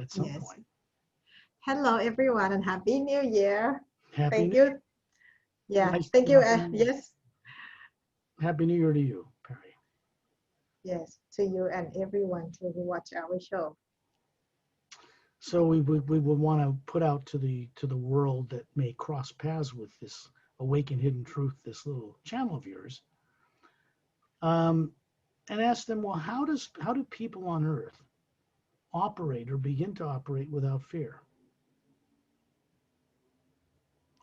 at some Yes. point. Hello, everyone, and Happy New Year. Happy Thank New you. Yeah, Nice. thank you. Yes, Happy New Year to you, Perry. yes, to you and everyone who watch our show. So we would want to put out to the world that may cross paths with this awakened hidden truth, this little channel of yours, um, and ask them, well, how do people on Earth operate or begin to operate without fear?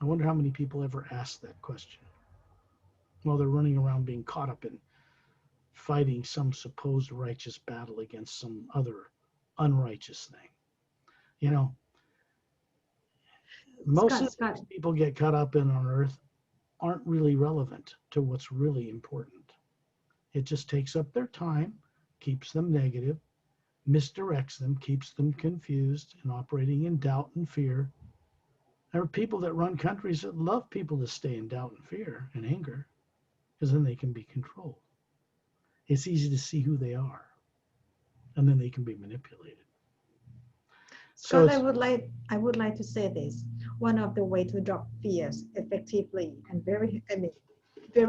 I wonder how many people ever ask that question while they're running around being caught up in fighting some supposed righteous battle against some other unrighteous thing. You know, most of Scott, the Scott, things people get caught up in on Earth aren't really relevant to what's really important. It just takes up their time, keeps them negative, misdirects them, keeps them confused and operating in doubt and fear. There are people that run countries that love people to stay in doubt and fear and anger because then they can be controlled. It's easy to see who they are and then they can be manipulated. So Scott, it's, I would like to say this. One of the way to drop fears effectively and very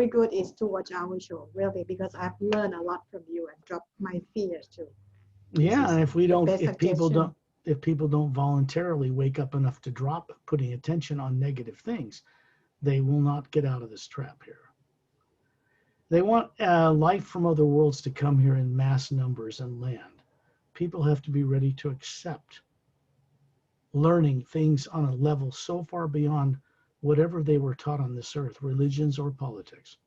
good is to watch our show, really, because I've learned a lot from you and dropped my fears too. This yeah, is and the best suggestion. if people don't voluntarily wake up enough to drop putting attention on negative things, they will not get out of this trap here. They want life from other worlds to come here in mass numbers and land. People have to be ready to accept learning things on a level so far beyond whatever they were taught on this earth, religions or politics.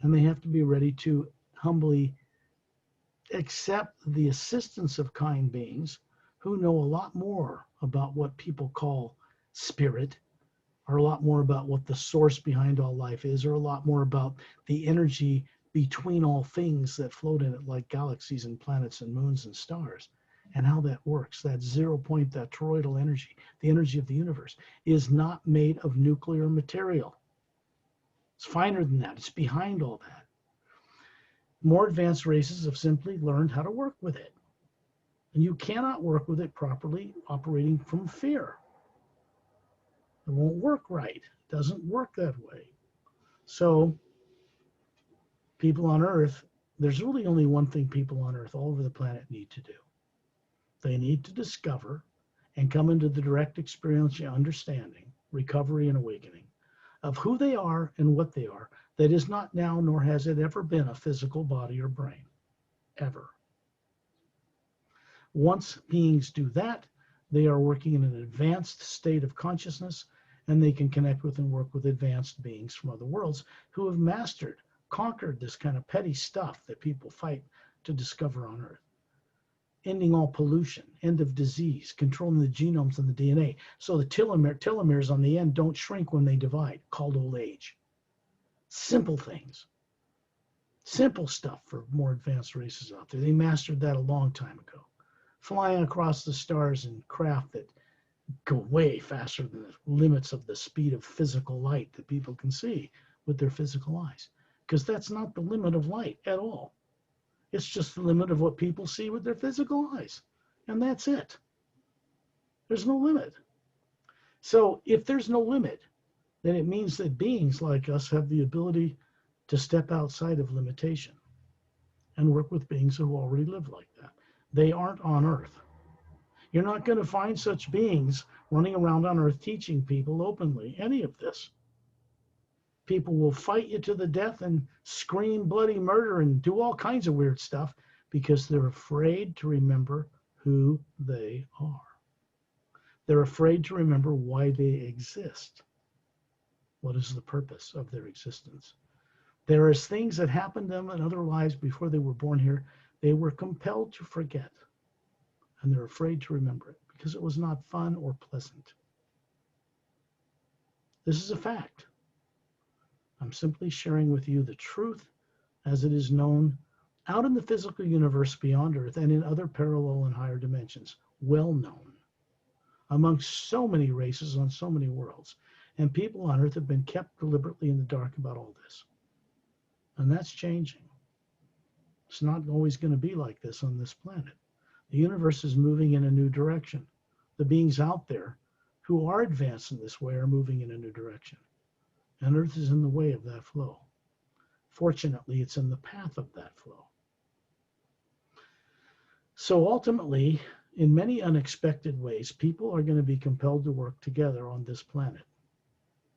And they have to be ready to humbly accept the assistance of kind beings who know a lot more about what people call spirit, or a lot more about what the source behind all life is, or a lot more about the energy between all things that float in it, like galaxies and planets and moons and stars, and how that works. That 0 point, that toroidal energy, the energy of the universe, is not made of nuclear material. It's finer than that. It's behind all that. More advanced races have simply learned how to work with it. And you cannot work with it properly operating from fear. It won't work right. It doesn't work that way. So people on Earth, there's really only one thing people on Earth all over the planet need to do. They need to discover and come into the direct experiential understanding, recovery, and awakening of who they are and what they are. That is not now, nor has it ever been, a physical body or brain, ever. Once beings do that, they are working in an advanced state of consciousness, and they can connect with and work with advanced beings from other worlds who have mastered, conquered this kind of petty stuff that people fight to discover on Earth. Ending all pollution, end of disease, controlling the genomes and the DNA, so the telomeres on the end don't shrink when they divide, called old age. Simple things. Simple stuff for more advanced races out there. They mastered that a long time ago. Flying across the stars in craft that go way faster than the limits of the speed of physical light that people can see with their physical eyes. Because that's not the limit of light at all. It's just the limit of what people see with their physical eyes. And that's it. There's no limit. So if there's no limit, then it means that beings like us have the ability to step outside of limitation and work with beings who already live like that. They aren't on Earth. You're not going to find such beings running around on Earth teaching people openly any of this. People will fight you to the death and scream bloody murder and do all kinds of weird stuff because they're afraid to remember who they are. They're afraid to remember why they exist. What is the purpose of their existence? There is things that happened to them in other lives before they were born here. They were compelled to forget, and they're afraid to remember it because it was not fun or pleasant. This is a fact. I'm simply sharing with you the truth as it is known out in the physical universe beyond Earth and in other parallel and higher dimensions, well known among so many races on so many worlds. And people on Earth have been kept deliberately in the dark about all this. And that's changing. It's not always going to be like this on this planet. The universe is moving in a new direction. The beings out there who are advanced in this way are moving in a new direction. And Earth is in the way of that flow. Fortunately, it's in the path of that flow. So ultimately, in many unexpected ways, people are going to be compelled to work together on this planet,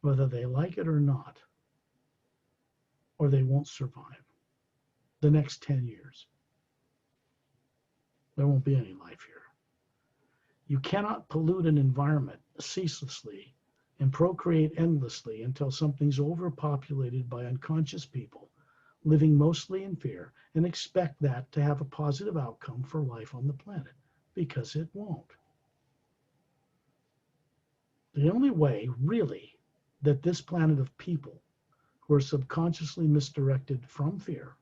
whether they like it or not, or they won't survive the next 10 years. There won't be any life here. You cannot pollute an environment ceaselessly and procreate endlessly until something's overpopulated by unconscious people living mostly in fear and expect that to have a positive outcome for life on the planet, because it won't. The only way, really, that this planet of people who are subconsciously misdirected from fear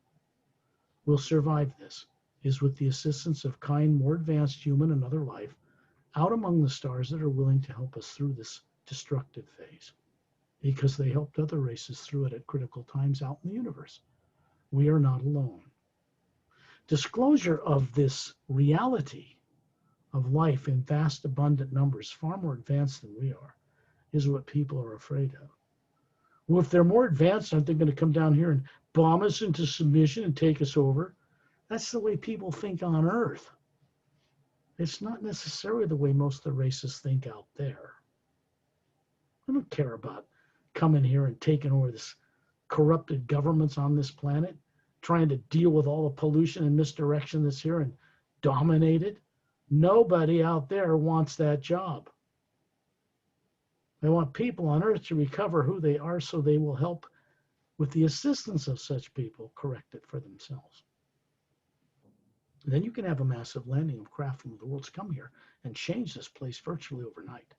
will survive this is with the assistance of kind, more advanced human and other life out among the stars that are willing to help us through this destructive phase, because they helped other races through it at critical times out in the universe. We are not alone. Disclosure of this reality of life in vast, abundant numbers, far more advanced than we are, is what people are afraid of. Well, if they're more advanced, aren't they going to come down here and bomb us into submission and take us over? That's the way people think on Earth. It's not necessarily the way most of the races think out there. I don't care about coming here and taking over this corrupted governments on this planet, trying to deal with all the pollution and misdirection that's here and dominate it. Nobody out there wants that job. They want people on Earth to recover who they are so they will help, with the assistance of such people, correct it for themselves. Then you can have a massive landing of craft from the worlds come here and change this place virtually overnight.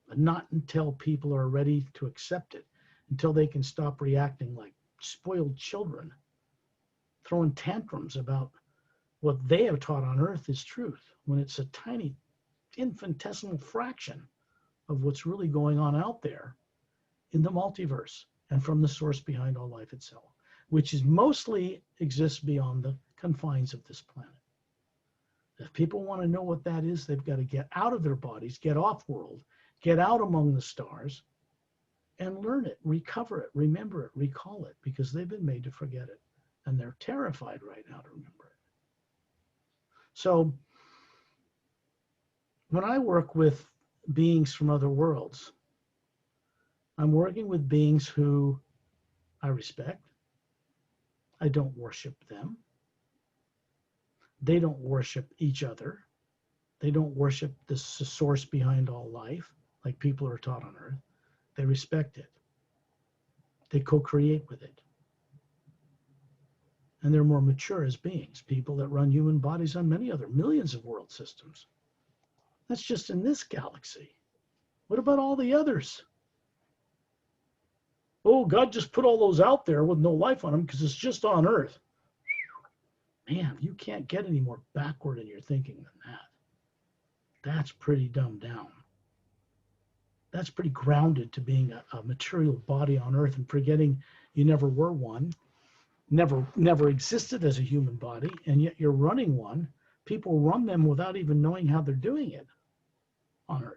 But not until people are ready to accept it, until they can stop reacting like spoiled children, throwing tantrums about what they have taught on Earth is truth, when it's a tiny, infinitesimal fraction of what's really going on out there in the multiverse and from the source behind all life itself, which is mostly exists beyond the confines of this planet. If people want to know what that is, they've got to get out of their bodies, get off world, get out among the stars, and learn it, recover it, remember it, recall it, because they've been made to forget it. And they're terrified right now to remember it. So when I work with beings from other worlds, I'm working with beings who I respect. I don't worship them. They don't worship each other. They don't worship the source behind all life like people are taught on Earth. They respect it. They co-create with it. And they're more mature as beings, people that run human bodies on many other millions of world systems. That's just in this galaxy. What about all the others? Oh, God just put all those out there with no life on them because it's just on Earth. Man, you can't get any more backward in your thinking than that. That's pretty dumbed down. That's pretty grounded to being a material body on Earth and forgetting you never were one, never existed as a human body, and yet you're running one. People run them without even knowing how they're doing it on Earth.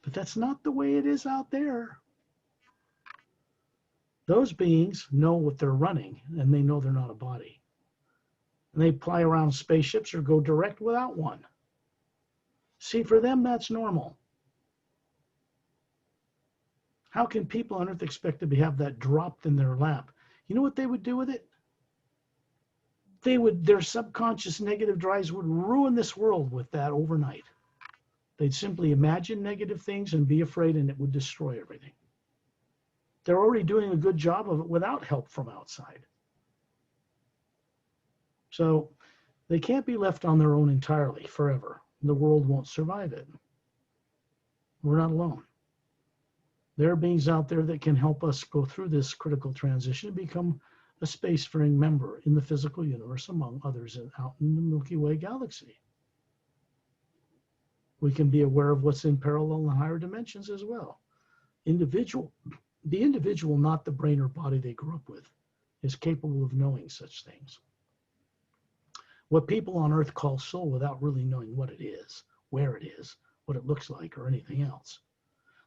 But that's not the way it is out there. Those beings know what they're running, and they know they're not a body. And they fly around spaceships or go direct without one. See, for them, that's normal. How can people on Earth expect to have that dropped in their lap? You know what they would do with it? Their subconscious negative drives would ruin this world with that overnight. They'd simply imagine negative things and be afraid, and it would destroy everything. They're already doing a good job of it without help from outside. So they can't be left on their own entirely forever. The world won't survive it. We're not alone. There are beings out there that can help us go through this critical transition and become a spacefaring member in the physical universe, among others out in the Milky Way galaxy. We can be aware of what's in parallel and higher dimensions as well. The individual, not the brain or body they grew up with, is capable of knowing such things. what people on earth call soul without really knowing what it is, where it is, what it looks like, or anything else.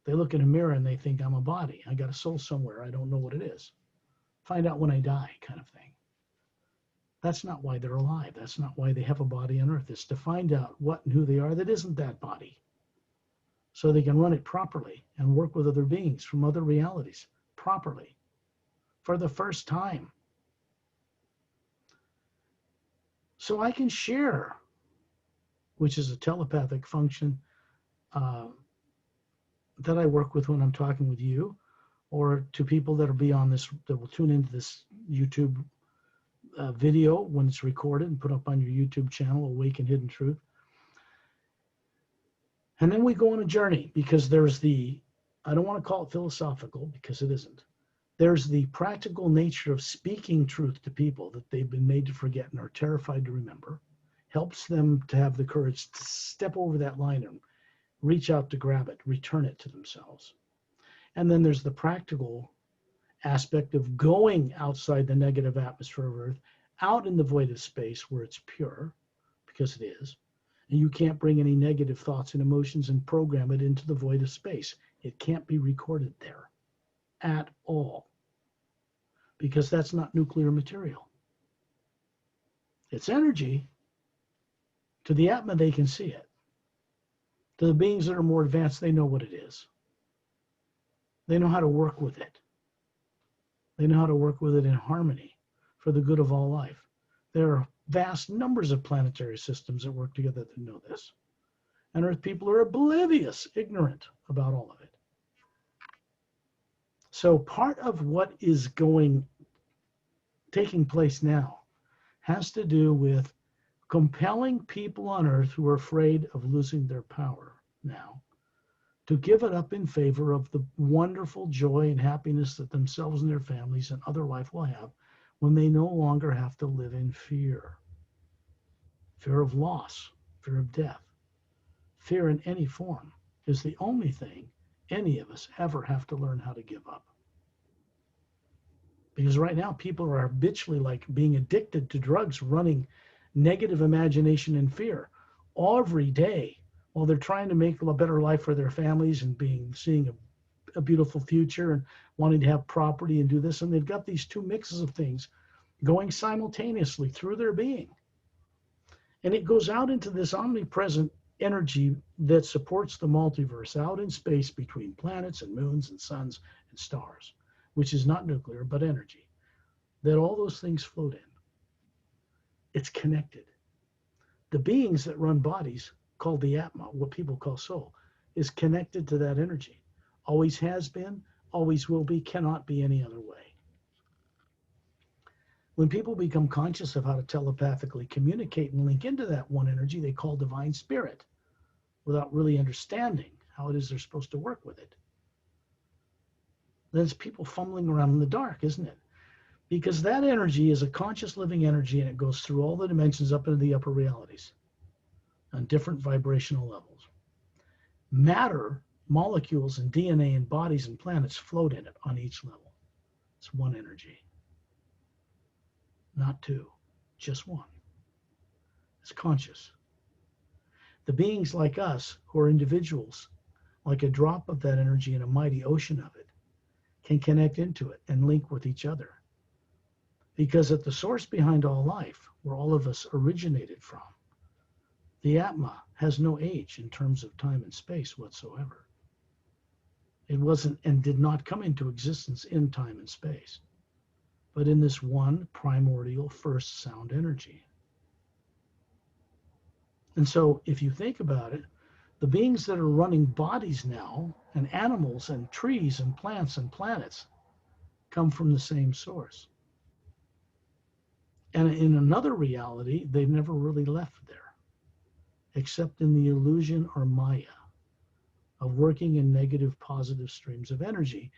They look in a mirror and they think, I'm a body. I got a soul somewhere. I don't know what it is. Find out when I die, kind of thing. That's not why they're alive. That's not why they have a body on earth. It's to find out what and who they are that isn't that body, so they can run it properly and work with other beings from other realities properly for the first time. So I can share, which is a telepathic function that I work with when I'm talking with you, or to people that are beyond this, that will tune into this YouTube video when it's recorded and put up on your YouTube channel, Awaken Hidden Truth. And then we go on a journey, because there's the, I don't want to call it philosophical because it isn't. There's the practical nature of speaking truth to people that they've been made to forget and are terrified to remember. Helps them to have the courage to step over that line and reach out to grab it, return it to themselves. And then there's the practical aspect of going outside the negative atmosphere of Earth, out in the void of space where it's pure, because it is. And you can't bring any negative thoughts and emotions and program it into the void of space. It can't be recorded there at all, because that's not nuclear material. It's energy. To the Atma, they can see it. To the beings that are more advanced, they know what it is. They know how to work with it. They know how to work with it in harmony for the good of all life. There are vast numbers of planetary systems that work together that know this. And Earth people are oblivious, ignorant about all of it. So part of what is taking place now has to do with compelling people on Earth who are afraid of losing their power now to give it up in favor of the wonderful joy and happiness that themselves and their families and other life will have when they no longer have to live in fear. Fear of loss, fear of death. Fear in any form is the only thing any of us ever have to learn how to give up. Because right now people are habitually like being addicted to drugs, running negative imagination and fear every day while they're trying to make a better life for their families and seeing a beautiful future and wanting to have property and do this. And they've got these two mixes of things going simultaneously through their being. And it goes out into this omnipresent energy that supports the multiverse out in space between planets and moons and suns and stars, which is not nuclear, but energy, that all those things float in. It's connected. The beings that run bodies, called the Atma, what people call soul, is connected to that energy. Always has been, always will be, cannot be any other way. When people become conscious of how to telepathically communicate and link into that one energy they call divine spirit, without really understanding how it is they're supposed to work with it, then it's people fumbling around in the dark, isn't it? Because that energy is a conscious living energy, and it goes through all the dimensions up into the upper realities on different vibrational levels. Matter, molecules, and DNA and bodies and planets float in it on each level. It's one energy. Not two, just one. It's conscious. The beings like us, who are individuals, like a drop of that energy in a mighty ocean of it, can connect into it and link with each other. Because at the source behind all life, where all of us originated from, the Atma has no age in terms of time and space whatsoever. It wasn't and did not come into existence in time and space, but in this one primordial first sound energy. And so if you think about it, the beings that are running bodies now, and animals and trees and plants and planets, come from the same source. And in another reality, they've never really left there, except in the illusion or Maya of working in negative positive streams of energy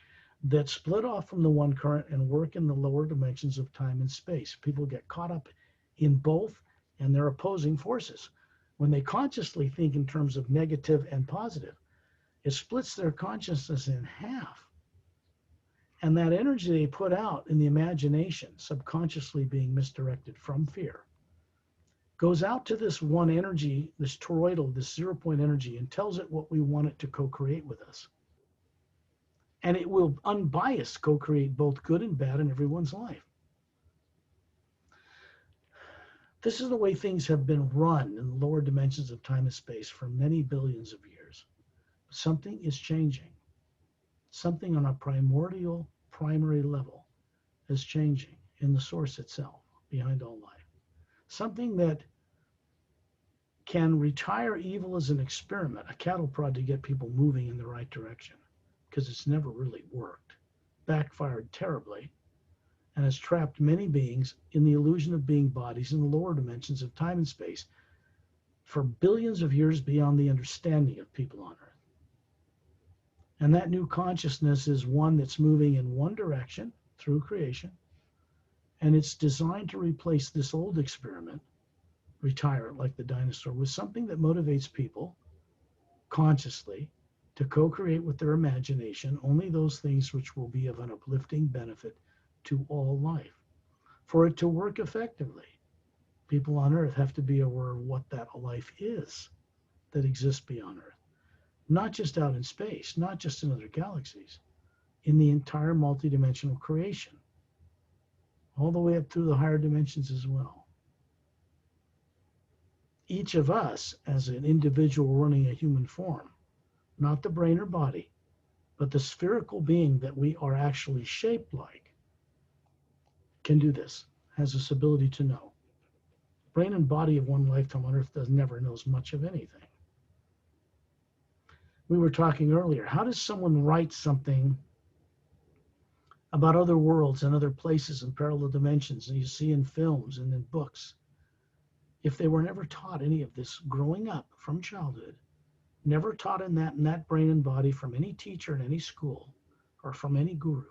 that split off from the one current and work in the lower dimensions of time and space. People get caught up in both, and they're opposing forces. When they consciously think in terms of negative and positive, it splits their consciousness in half. And that energy they put out in the imagination, subconsciously being misdirected from fear, goes out to this one energy, this toroidal, this 0 point energy, and tells it what we want it to co-create with us. And it will unbiased co-create both good and bad in everyone's life. This is the way things have been run in the lower dimensions of time and space for many billions of years. Something is changing. Something on a primordial, primary level is changing in the source itself, behind all life. Something that can retire evil as an experiment, a cattle prod to get people moving in the right direction, because it's never really worked, backfired terribly, and has trapped many beings in the illusion of being bodies in the lower dimensions of time and space for billions of years beyond the understanding of people on Earth. And that new consciousness is one that's moving in one direction through creation, and it's designed to replace this old experiment, retire it like the dinosaur, with something that motivates people consciously to co-create with their imagination only those things which will be of an uplifting benefit to all life. For it to work effectively, people on Earth have to be aware of what that life is that exists beyond Earth. Not just out in space, not just in other galaxies, in the entire multidimensional creation, all the way up through the higher dimensions as well. Each of us, as an individual running a human form, not the brain or body, but the spherical being that we are actually shaped like, can do this, has this ability to know. Brain and body of one lifetime on Earth never knows much of anything. We were talking earlier, how does someone write something about other worlds and other places and parallel dimensions, and you see in films and in books, if they were never taught any of this growing up from childhood, never taught in that brain and body from any teacher in any school or from any guru,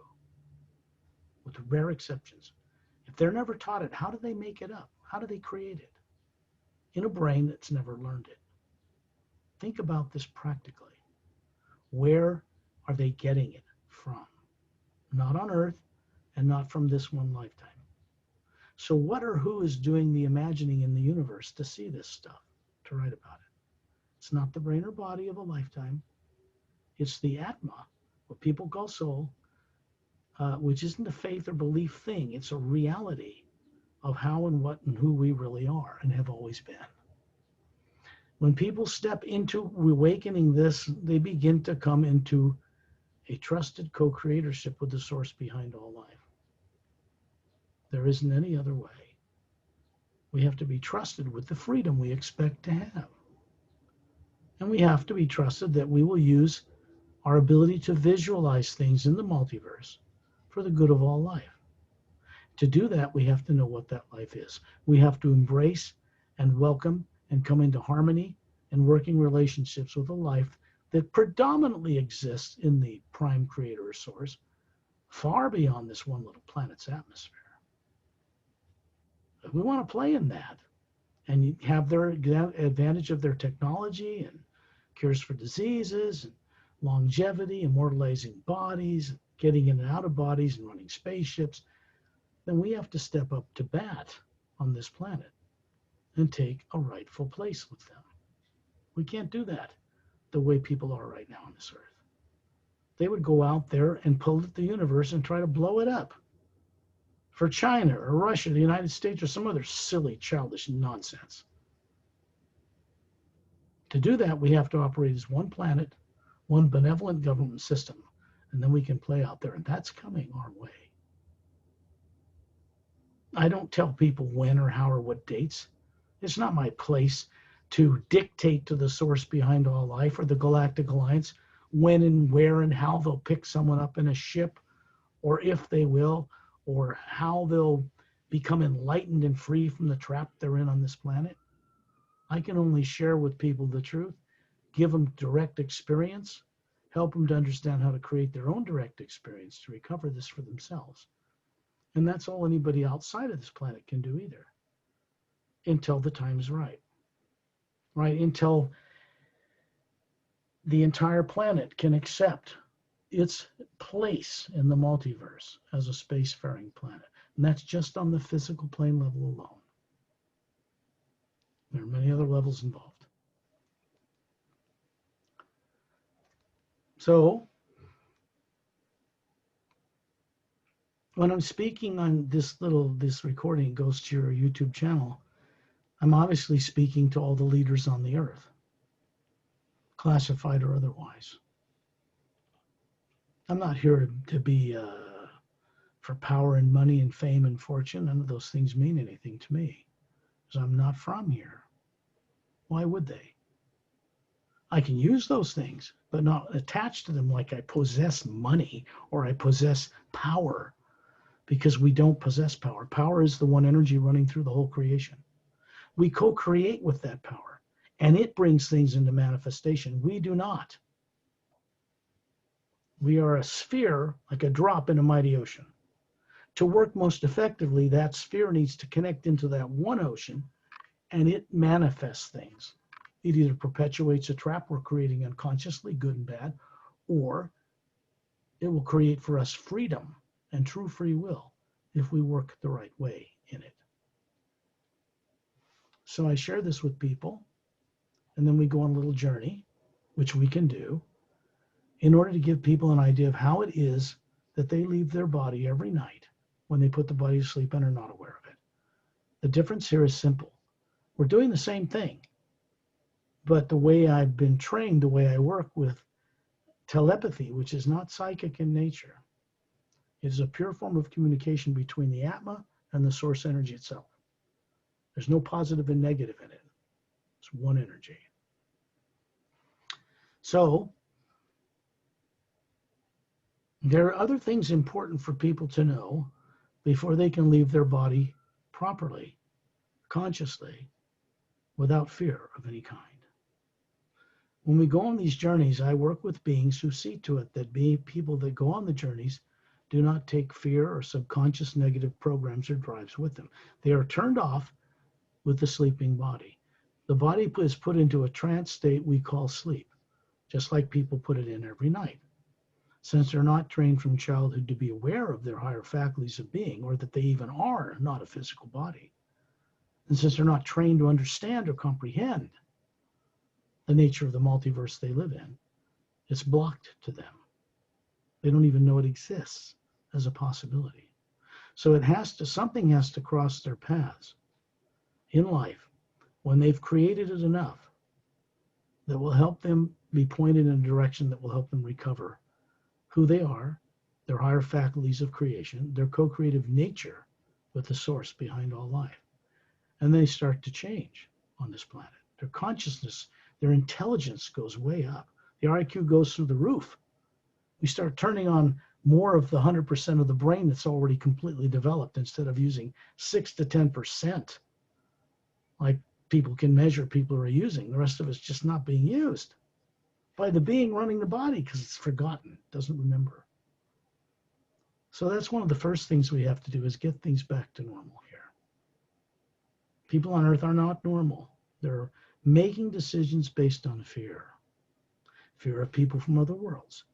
with rare exceptions. If they're never taught it, how do they make it up? How do they create it? In a brain that's never learned it. Think about this practically. Where are they getting it from? Not on Earth and not from this one lifetime. So what or who is doing the imagining in the universe to see this stuff, to write about it? It's not the brain or body of a lifetime. It's the Atma, what people call soul, which isn't a faith or belief thing. It's a reality of how and what and who we really are and have always been. When people step into awakening this, they begin to come into a trusted co-creatorship with the source behind all life. There isn't any other way. We have to be trusted with the freedom we expect to have. And we have to be trusted that we will use our ability to visualize things in the multiverse for the good of all life. To do that, we have to know what that life is. We have to embrace and welcome and come into harmony and working relationships with a life that predominantly exists in the prime creator or source, far beyond this one little planet's atmosphere. If we want to play in that and have their advantage of their technology and cures for diseases and longevity, immortalizing bodies, getting in and out of bodies and running spaceships, then we have to step up to bat on this planet and take a rightful place with them. We can't do that the way people are right now on this Earth. They would go out there and pollute the universe and try to blow it up for China or Russia, the United States, or some other silly, childish nonsense. To do that, we have to operate as one planet, one benevolent government system, and then we can play out there, and that's coming our way. I don't tell people when or how or what dates. It's not my place to dictate to the source behind all life or the Galactic Alliance when and where and how they'll pick someone up in a ship, or if they will, or how they'll become enlightened and free from the trap they're in on this planet. I can only share with people the truth, give them direct experience, help them to understand how to create their own direct experience to recover this for themselves. And that's all anybody outside of this planet can do either, until the time is right. Right? Until the entire planet can accept its place in the multiverse as a spacefaring planet. And that's just on the physical plane level alone. There are many other levels involved. So when I'm speaking on this recording goes to your YouTube channel, I'm obviously speaking to all the leaders on the earth, classified or otherwise. I'm not here to be for power and money and fame and fortune. None of those things mean anything to me, because I'm not from here. Why would they? I can use those things, but not attach to them like I possess money or I possess power, because we don't possess power. Power is the one energy running through the whole creation. We co-create with that power, and it brings things into manifestation. We do not. We are a sphere, like a drop in a mighty ocean. To work most effectively, that sphere needs to connect into that one ocean, and it manifests things. It either perpetuates a trap we're creating unconsciously, good and bad, or it will create for us freedom and true free will if we work the right way in it. So I share this with people, and then we go on a little journey, which we can do, in order to give people an idea of how it is that they leave their body every night when they put the body to sleep and are not aware of it. The difference here is simple. We're doing the same thing, but the way I've been trained, the way I work with telepathy, which is not psychic in nature, it is a pure form of communication between the Atma and the source energy itself. There's no positive and negative in it. It's one energy. So there are other things important for people to know before they can leave their body properly, consciously, without fear of any kind. When we go on these journeys, I work with beings who see to it that people that go on the journeys do not take fear or subconscious negative programs or drives with them. They are turned off with the sleeping body. The body is put into a trance state we call sleep, just like people put it in every night. Since they're not trained from childhood to be aware of their higher faculties of being, or that they even are not a physical body, and since they're not trained to understand or comprehend the nature of the multiverse they live in, it's blocked to them. They don't even know it exists as a possibility. So something has to cross their paths in life when they've created it enough that will help them be pointed in a direction that will help them recover who they are, their higher faculties of creation, their co-creative nature with the source behind all life. And they start to change on this planet. Their consciousness, their intelligence goes way up. The IQ goes through the roof. We start turning on more of the 100% of the brain that's already completely developed instead of using 6 to 10% like people can measure people are using. The rest of it's just not being used by the being running the body because it's forgotten, doesn't remember. So that's one of the first things we have to do is get things back to normal here. People on Earth are not normal. They're making decisions based on fear. Fear of people from other worlds.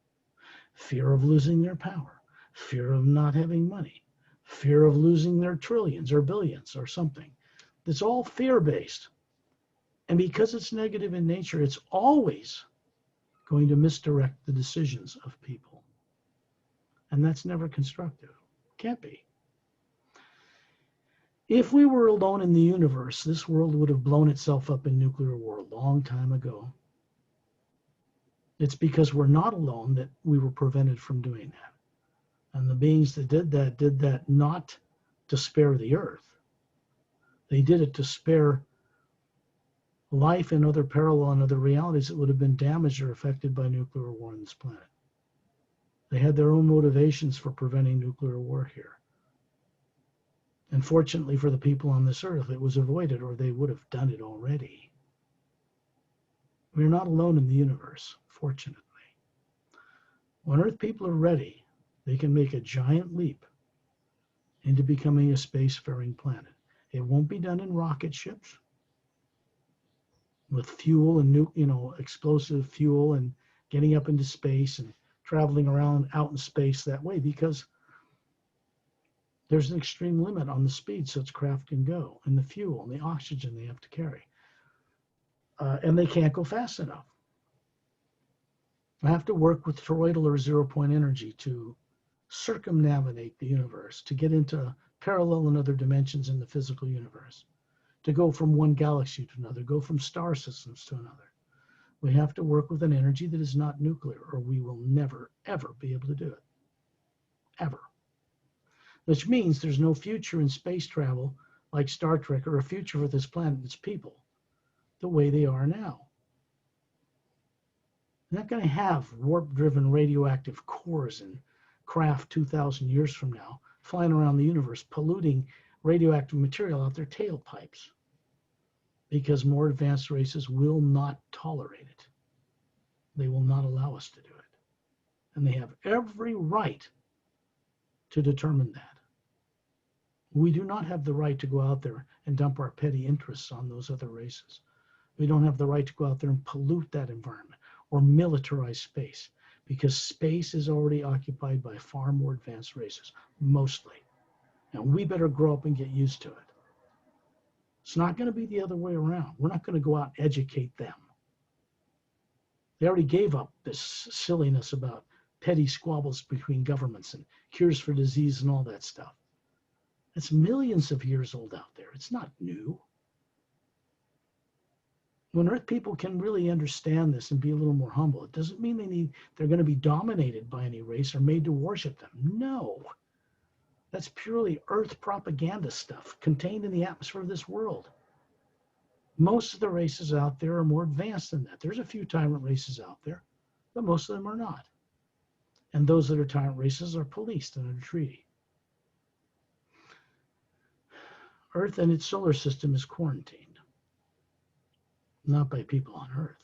Fear of losing their power. Fear of not having money. Fear of losing their trillions or billions or something. It's all fear-based. And because it's negative in nature, it's always going to misdirect the decisions of people. And that's never constructive. Can't be. If we were alone in the universe, this world would have blown itself up in nuclear war a long time ago. It's because we're not alone that we were prevented from doing that. And the beings that did that not to spare the earth. They did it to spare life in other parallel and other realities that would have been damaged or affected by nuclear war on this planet. They had their own motivations for preventing nuclear war here. And fortunately for the people on this earth, it was avoided, or they would have done it already. We're not alone in the universe, fortunately. When Earth people are ready, they can make a giant leap into becoming a spacefaring planet. It won't be done in rocket ships with fuel and explosive fuel and getting up into space and traveling around out in space that way, because there's an extreme limit on the speed such craft can go, and the fuel and the oxygen they have to carry. and they can't go fast enough. I have to work with toroidal or zero-point energy to circumnavigate the universe, to get into parallel and other dimensions in the physical universe, to go from one galaxy to another, go from star systems to another. We have to work with an energy that is not nuclear, or we will never, ever be able to do it. Ever. Which means there's no future in space travel like Star Trek, or a future for this planet and its people the way they are now. We're not going to have warp-driven radioactive cores in craft 2,000 years from now flying around the universe polluting radioactive material out their tailpipes, because more advanced races will not tolerate it. They will not allow us to do it. And they have every right to determine that. We do not have the right to go out there and dump our petty interests on those other races. We don't have the right to go out there and pollute that environment or militarize space, because space is already occupied by far more advanced races, mostly. And we better grow up and get used to it. It's not going to be the other way around. We're not going to go out and educate them. They already gave up this silliness about petty squabbles between governments and cures for disease and all that stuff. It's millions of years old out there. It's not new. When Earth people can really understand this and be a little more humble, it doesn't mean they're going to be dominated by any race or made to worship them. No. That's purely Earth propaganda stuff contained in the atmosphere of this world. Most of the races out there are more advanced than that. There's a few tyrant races out there, but most of them are not. And those that are tyrant races are policed under treaty. Earth and its solar system is quarantined. Not by people on Earth.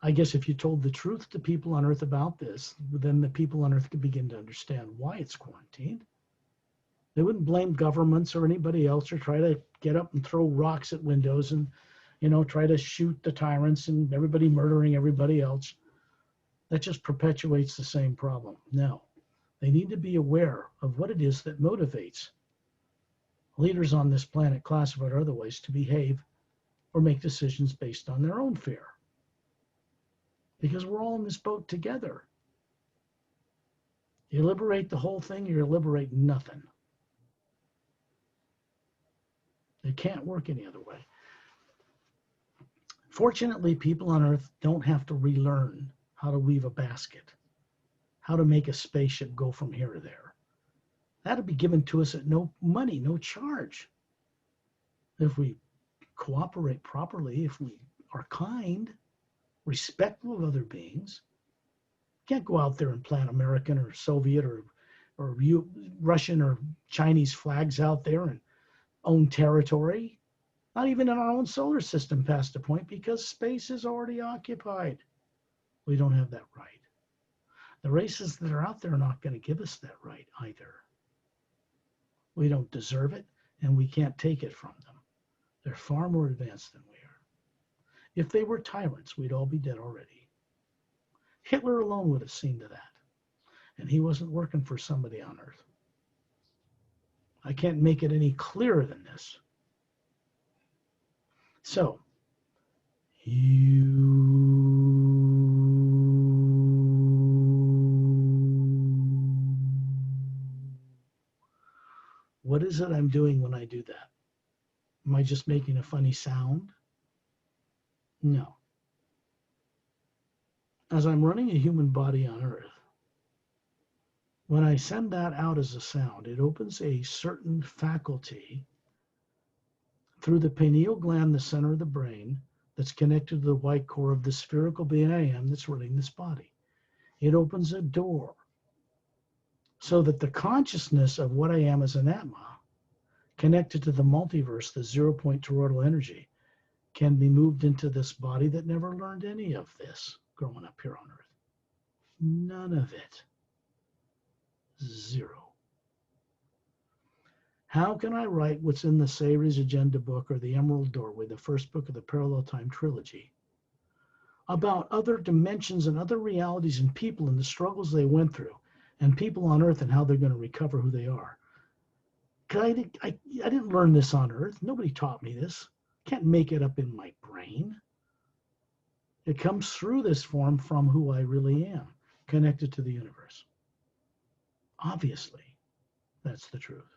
I guess if you told the truth to people on Earth about this, then the people on Earth could begin to understand why it's quarantined. They wouldn't blame governments or anybody else or try to get up and throw rocks at windows and, try to shoot the tyrants and everybody murdering everybody else. That just perpetuates the same problem. No, they need to be aware of what it is that motivates leaders on this planet, classified or otherwise, to behave or make decisions based on their own fear. Because we're all in this boat together. You liberate the whole thing, you liberate nothing. It can't work any other way. Fortunately, people on Earth don't have to relearn how to weave a basket, how to make a spaceship go from here to there. That'll be given to us at no money, no charge. If we cooperate properly, if we are kind, respectful of other beings, can't go out there and plant American or Soviet or Russian or Chinese flags out there and own territory. Not even in our own solar system past a point, because space is already occupied. We don't have that right. The races that are out there are not going to give us that right either. We don't deserve it, and we can't take it from them. They're far more advanced than we are. If they were tyrants, we'd all be dead already. Hitler alone would have seen to that. And he wasn't working for somebody on Earth. I can't make it any clearer than this. So, what is it I'm doing when I do that? Am I just making a funny sound? No. As I'm running a human body on Earth, when I send that out as a sound, it opens a certain faculty through the pineal gland, the center of the brain, that's connected to the white core of the spherical being I am that's running this body. It opens a door so that the consciousness of what I am as an Atma, connected to the multiverse, the zero-point toroidal energy, can be moved into this body that never learned any of this growing up here on Earth. None of it. Zero. How can I write what's in the Sayres Agenda book or the Emerald Doorway, the first book of the Parallel Time Trilogy, about other dimensions and other realities and people and the struggles they went through, and people on Earth and how they're going to recover who they are? I didn't learn this on Earth. Nobody taught me this. Can't make it up in my brain. It comes through this form from who I really am, connected to the universe. Obviously, that's the truth.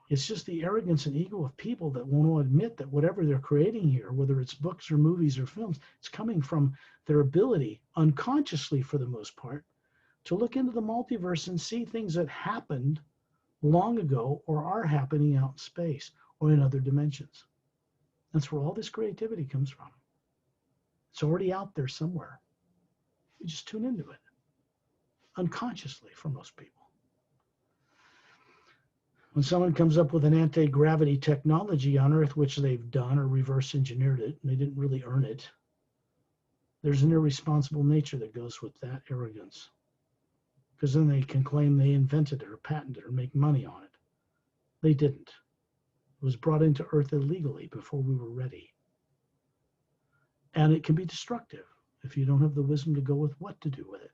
It's just the arrogance and ego of people that won't admit that whatever they're creating here, whether it's books or movies or films, it's coming from their ability, unconsciously for the most part, to look into the multiverse and see things that happened long ago or are happening out in space or in other dimensions. That's where all this creativity comes from. It's already out there somewhere. You just tune into it unconsciously for most people. When someone comes up with an anti-gravity technology on Earth, which they've done or reverse engineered it, and they didn't really earn it, there's an irresponsible nature that goes with that arrogance. Because then they can claim they invented it or patented it or make money on it. They didn't. It was brought into Earth illegally before we were ready. And it can be destructive if you don't have the wisdom to go with what to do with it.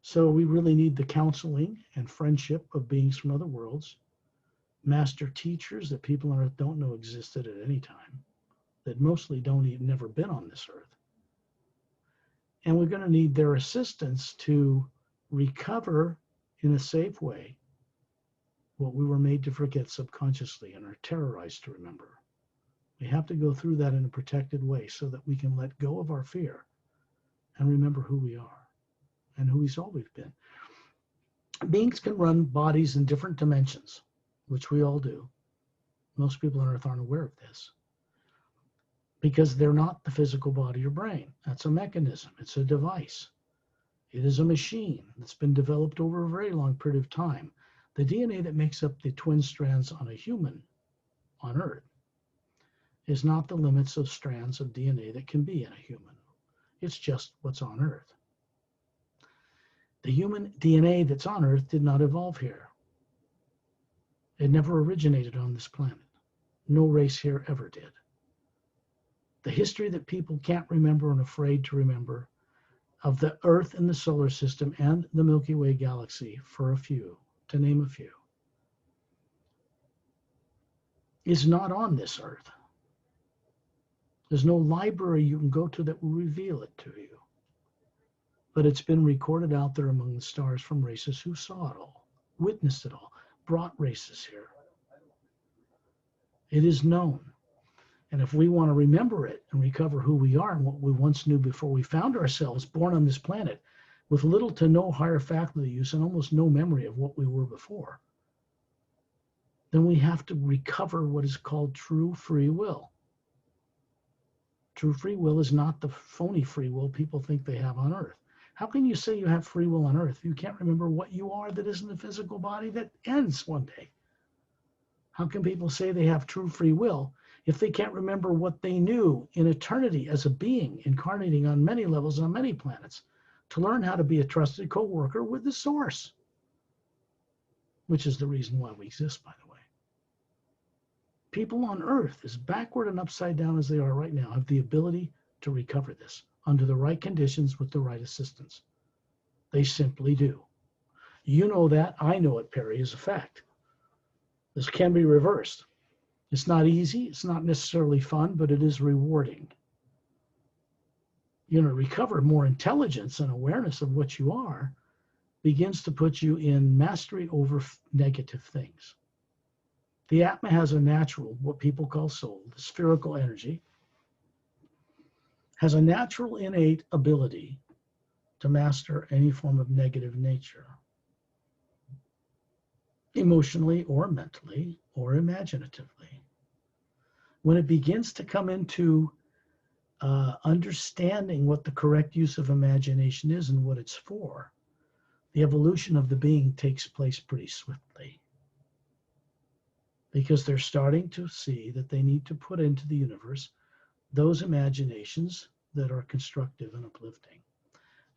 So we really need the counseling and friendship of beings from other worlds, master teachers that people on Earth don't know existed at any time, that mostly don't even never been on this Earth. And we're going to need their assistance to recover in a safe way what we were made to forget subconsciously and are terrorized to remember. We have to go through that in a protected way so that we can let go of our fear and remember who we are and who we've always been. Beings can run bodies in different dimensions, which we all do. Most people on Earth aren't aware of this because they're not the physical body or brain. That's a mechanism. It's a device. It is a machine that's been developed over a very long period of time. The DNA that makes up the twin strands on a human on Earth is not the limits of strands of DNA that can be in a human. It's just what's on Earth. The human DNA that's on Earth did not evolve here. It never originated on this planet. No race here ever did. The history that people can't remember and afraid to remember of the Earth and the solar system and the Milky Way galaxy, for a few, to name a few, is not on this Earth. There's no library you can go to that will reveal it to you. But it's been recorded out there among the stars from races who saw it all, witnessed it all, brought races here. It is known. And if we want to remember it and recover who we are and what we once knew before we found ourselves born on this planet with little to no higher faculty use and almost no memory of what we were before, then we have to recover what is called true free will. True free will is not the phony free will people think they have on Earth. How can you say you have free will on Earth if you can't remember what you are that isn't a physical body that ends one day? How can people say they have true free will if they can't remember what they knew in eternity as a being incarnating on many levels on many planets to learn how to be a trusted co-worker with the source? Which is the reason why we exist, by the way. People on Earth, as backward and upside down as they are right now, have the ability to recover this under the right conditions with the right assistance. They simply do. You know that. I know it, Perry, is a fact. This can be reversed. It's not easy. It's not necessarily fun, but it is rewarding. You know, recover more intelligence and awareness of what you are begins to put you in mastery over negative things. The Atma has a natural, what people call soul, the spherical energy, has a natural innate ability to master any form of negative nature, emotionally or mentally or imaginatively. When it begins to come into understanding what the correct use of imagination is and what it's for, the evolution of the being takes place pretty swiftly. Because they're starting to see that they need to put into the universe those imaginations that are constructive and uplifting.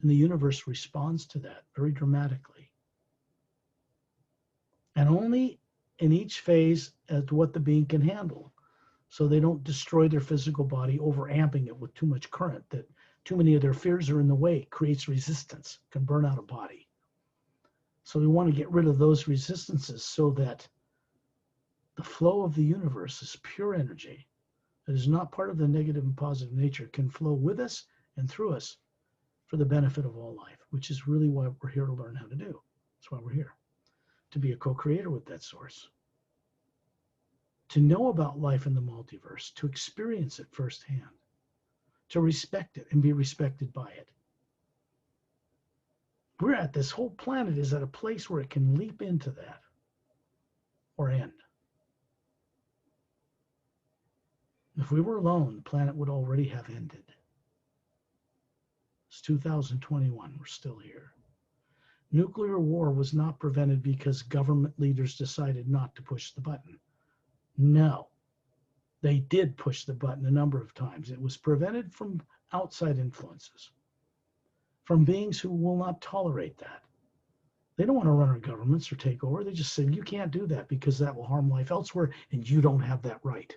And the universe responds to that very dramatically. And only in each phase as to what the being can handle. So they don't destroy their physical body, overamping it with too much current, that too many of their fears are in the way, creates resistance, can burn out a body. So we want to get rid of those resistances so that The flow of the universe is pure energy that is not part of the negative and positive nature, can flow with us and through us for the benefit of all life, which is really what we're here to learn how to do. That's why we're here, to be a co-creator with that source, to know about life in the multiverse, to experience it firsthand, to respect it and be respected by it. We're at, this whole planet is at a place where it can leap into that or end. If we were alone, the planet would already have ended. It's 2021, we're still here. Nuclear war was not prevented because government leaders decided not to push the button. No, they did push the button a number of times. It was prevented from outside influences, from beings who will not tolerate that. They don't want to run our governments or take over. They just say, you can't do that because that will harm life elsewhere, and you don't have that right.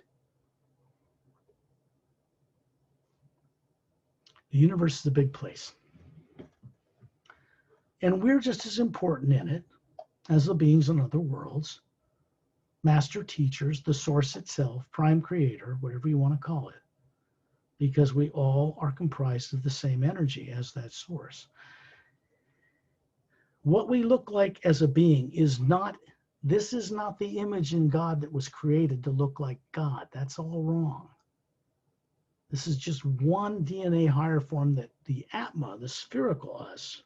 The universe is a big place. And we're just as important in it as the beings in other worlds, master teachers, the source itself, prime creator, whatever you want to call it, because we all are comprised of the same energy as that source. What we look like as a being is not, this is not the image in God that was created to look like God. That's all wrong. This is just one DNA higher form that the Atma, the spherical us,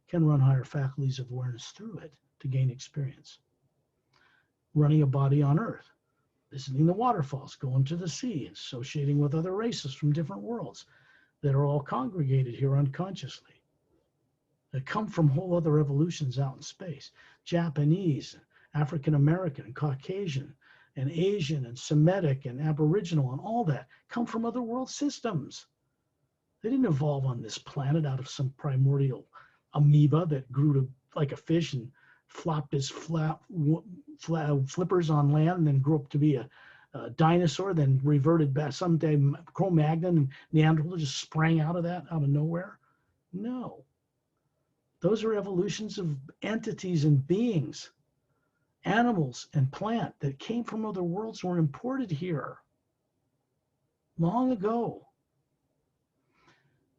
can run higher faculties of awareness through it to gain experience. Running a body on Earth, visiting the waterfalls, going to the sea, associating with other races from different worlds that are all congregated here unconsciously, that come from whole other evolutions out in space. Japanese, African American, and Caucasian, and Asian, and Semitic, and Aboriginal, and all that come from other world systems. They didn't evolve on this planet out of some primordial amoeba that grew to like a fish and flopped his flippers on land and then grew up to be a dinosaur, then reverted back. Someday Cro-Magnon and Neanderthal just sprang out of that, out of nowhere. No. Those are evolutions of entities and beings, animals and plant that came from other worlds and were imported here long ago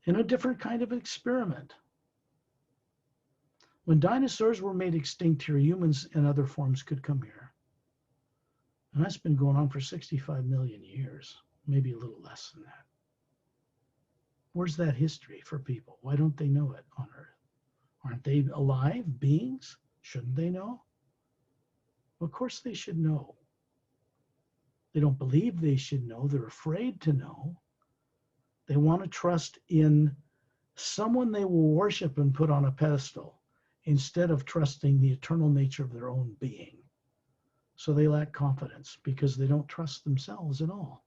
in a different kind of experiment. When dinosaurs were made extinct here, humans and other forms could come here. And that's been going on for 65 million years, maybe a little less than that. Where's that history for people? Why don't they know it on Earth? Aren't they alive beings? Shouldn't they know? Well, of course they should know. They don't believe they should know. They're afraid to know. They want to trust in someone they will worship and put on a pedestal instead of trusting the eternal nature of their own being. So they lack confidence because they don't trust themselves at all.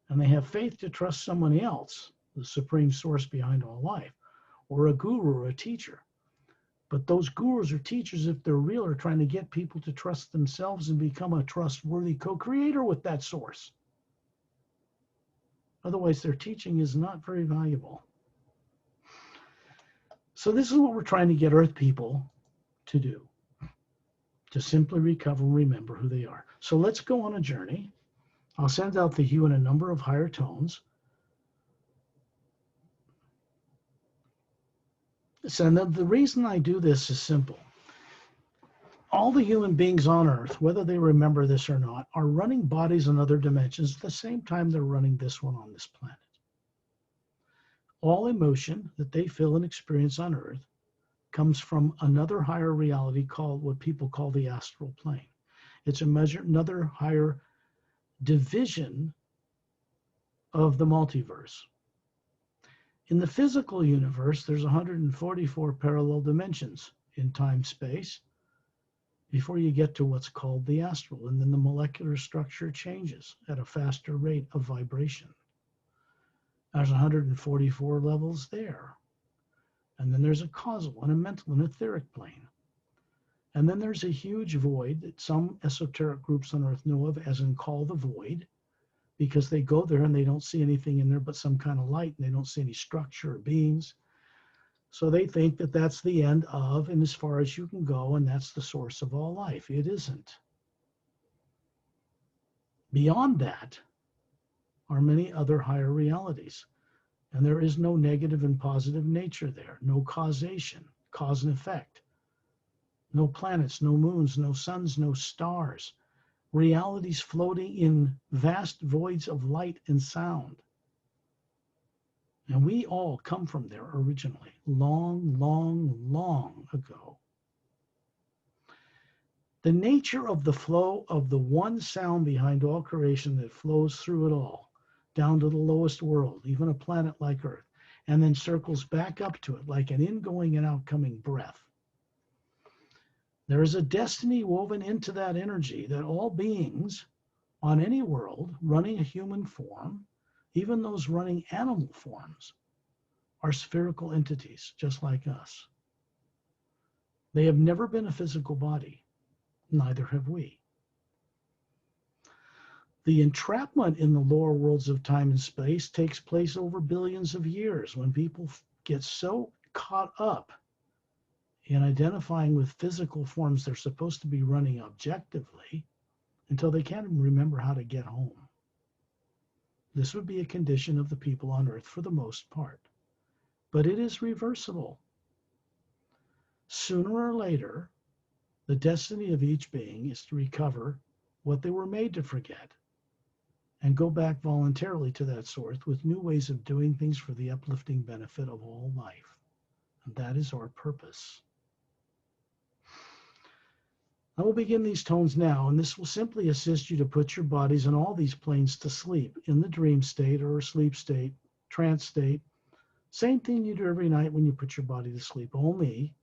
And they have faith to trust someone else, the supreme source behind all life, or a guru or a teacher. But those gurus or teachers, if they're real, are trying to get people to trust themselves and become a trustworthy co-creator with that source. Otherwise, their teaching is not very valuable. So this is what we're trying to get Earth people to do, to simply recover and remember who they are. So let's go on a journey. I'll send out the hue in a number of higher tones. So the reason I do this is simple. All the human beings on Earth, whether they remember this or not, are running bodies in other dimensions at the same time they're running this one on this planet. All emotion that they feel and experience on Earth comes from another higher reality called what people call the astral plane. It's another higher division of the multiverse. In the physical universe, there's 144 parallel dimensions in time-space before you get to what's called the astral, and then the molecular structure changes at a faster rate of vibration. There's 144 levels there. And then there's a causal and a mental and etheric plane. And then there's a huge void that some esoteric groups on Earth know of as in call the void, because they go there and they don't see anything in there but some kind of light, and they don't see any structure or beings. So they think that that's the end of, and as far as you can go, and that's the source of all life. It isn't. Beyond that are many other higher realities. And there is no negative and positive nature there, no causation, cause and effect, no planets, no moons, no suns, no stars, realities floating in vast voids of light and sound. And we all come from there originally, long, long, long ago. The nature of the flow of the one sound behind all creation that flows through it all, down to the lowest world, even a planet like Earth, and then circles back up to it like an ingoing and outcoming breath. There is a destiny woven into that energy that all beings on any world running a human form, even those running animal forms, are spherical entities just like us. They have never been a physical body, neither have we. The entrapment in the lower worlds of time and space takes place over billions of years when people get so caught up in identifying with physical forms they're supposed to be running objectively until they can't even remember how to get home. This would be a condition of the people on Earth for the most part, but it is reversible. Sooner or later, the destiny of each being is to recover what they were made to forget and go back voluntarily to that source with new ways of doing things for the uplifting benefit of all life. And that is our purpose. I will begin these tones now, and this will simply assist you to put your bodies in all these planes to sleep, in the dream state or sleep state, trance state. Same thing you do every night when you put your body to sleep, only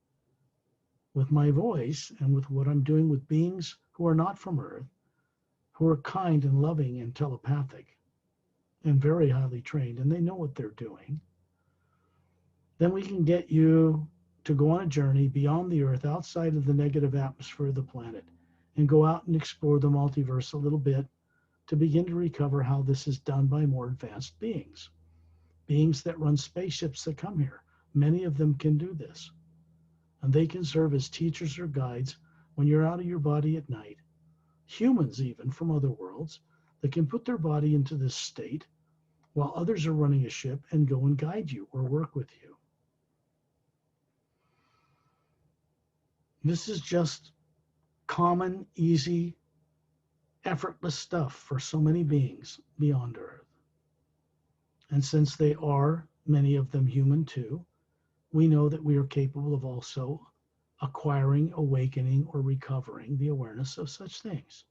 with my voice and with what I'm doing with beings who are not from Earth, who are kind and loving and telepathic and very highly trained, and they know what they're doing. Then we can get you to go on a journey beyond the Earth, outside of the negative atmosphere of the planet, and go out and explore the multiverse a little bit to begin to recover how this is done by more advanced beings. Beings that run spaceships that come here. Many of them can do this. And they can serve as teachers or guides when you're out of your body at night. Humans, even from other worlds, that can put their body into this state while others are running a ship and go and guide you or work with you. This is just common, easy, effortless stuff for so many beings beyond Earth. And since they are, many of them, human too, we know that we are capable of also acquiring, awakening, or recovering the awareness of such things.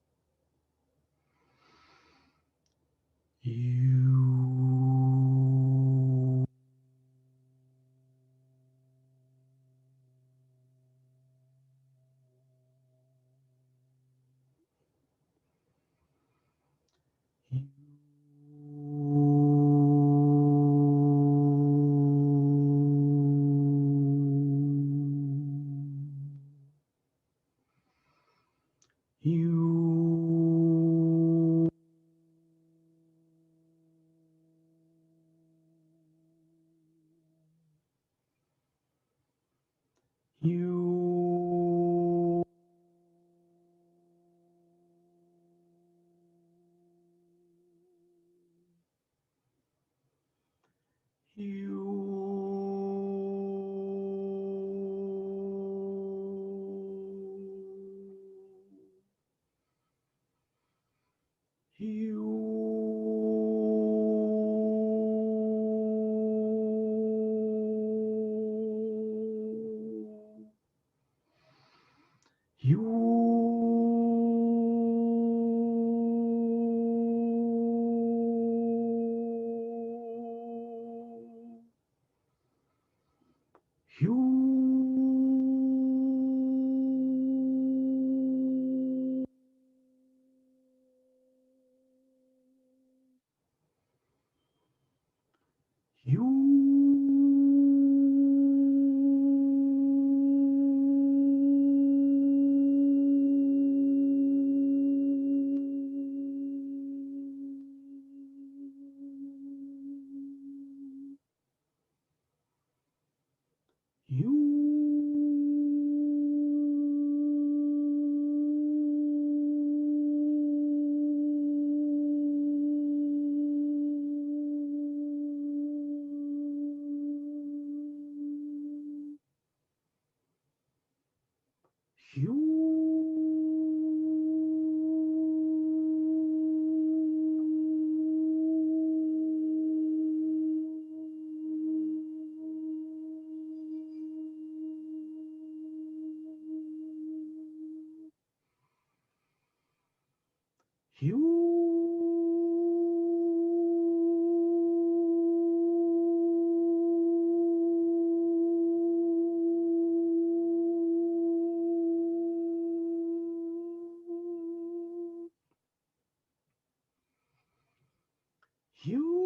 you.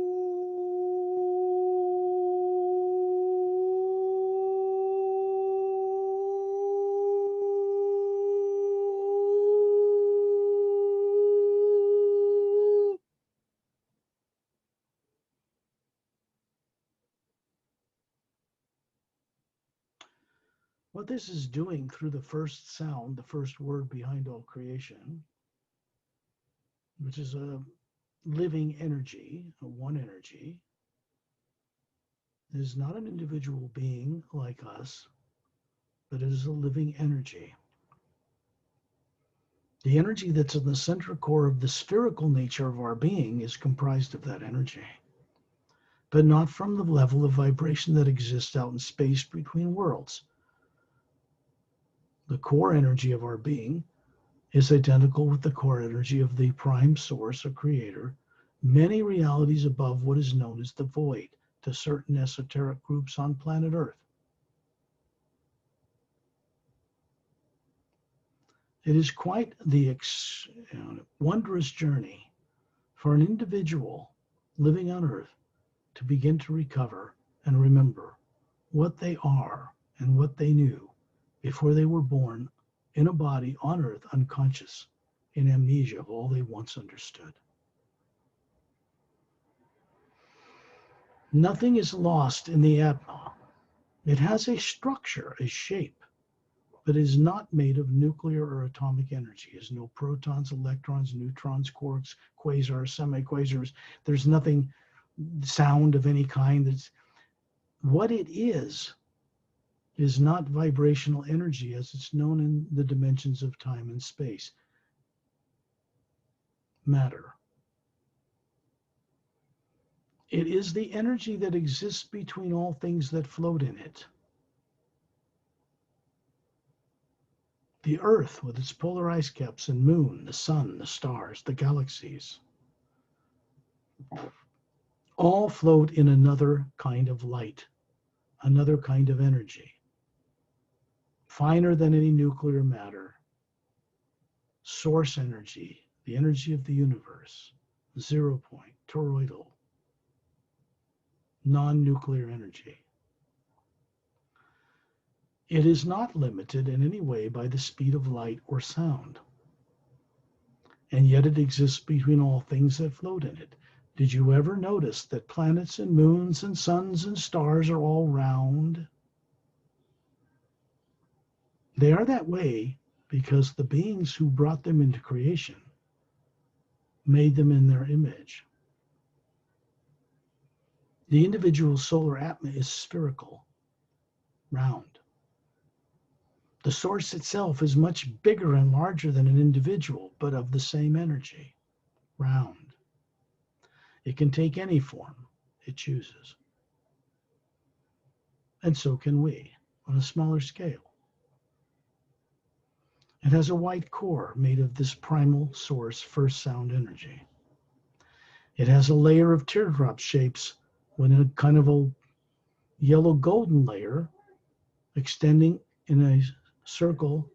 What this is doing through the first sound, the first word behind all creation, which is a living energy, a one energy, is not an individual being like us, but it is a living energy. The energy that's in the central core of the spherical nature of our being is comprised of that energy, but not from the level of vibration that exists out in space between worlds. The core energy of our being is identical with the core energy of the prime source or creator, many realities above what is known as the void to certain esoteric groups on planet Earth. It is quite the wondrous journey for an individual living on Earth to begin to recover and remember what they are and what they knew before they were born in a body on Earth, unconscious, in amnesia of all they once understood. Nothing is lost in the Atma. It has a structure, a shape, but is not made of nuclear or atomic energy. It has no protons, electrons, neutrons, quarks, quasars, semi-quasars. There's nothing sound of any kind. What it is not vibrational energy as it's known in the dimensions of time and space. Matter. It is the energy that exists between all things that float in it. The Earth with its polar ice caps and moon, the sun, the stars, the galaxies, all float in another kind of light, another kind of energy, finer than any nuclear matter, source energy, the energy of the universe, 0 point, toroidal, non-nuclear energy. It is not limited in any way by the speed of light or sound, and yet it exists between all things that float in it. Did you ever notice that planets and moons and suns and stars are all round? They are that way because the beings who brought them into creation made them in their image. The individual solar atma is spherical, round. The source itself is much bigger and larger than an individual, but of the same energy, round. It can take any form it chooses. And so can we, on a smaller scale. It has a white core made of this primal source first sound energy. It has a layer of teardrop shapes with a kind of a yellow golden layer extending in a circle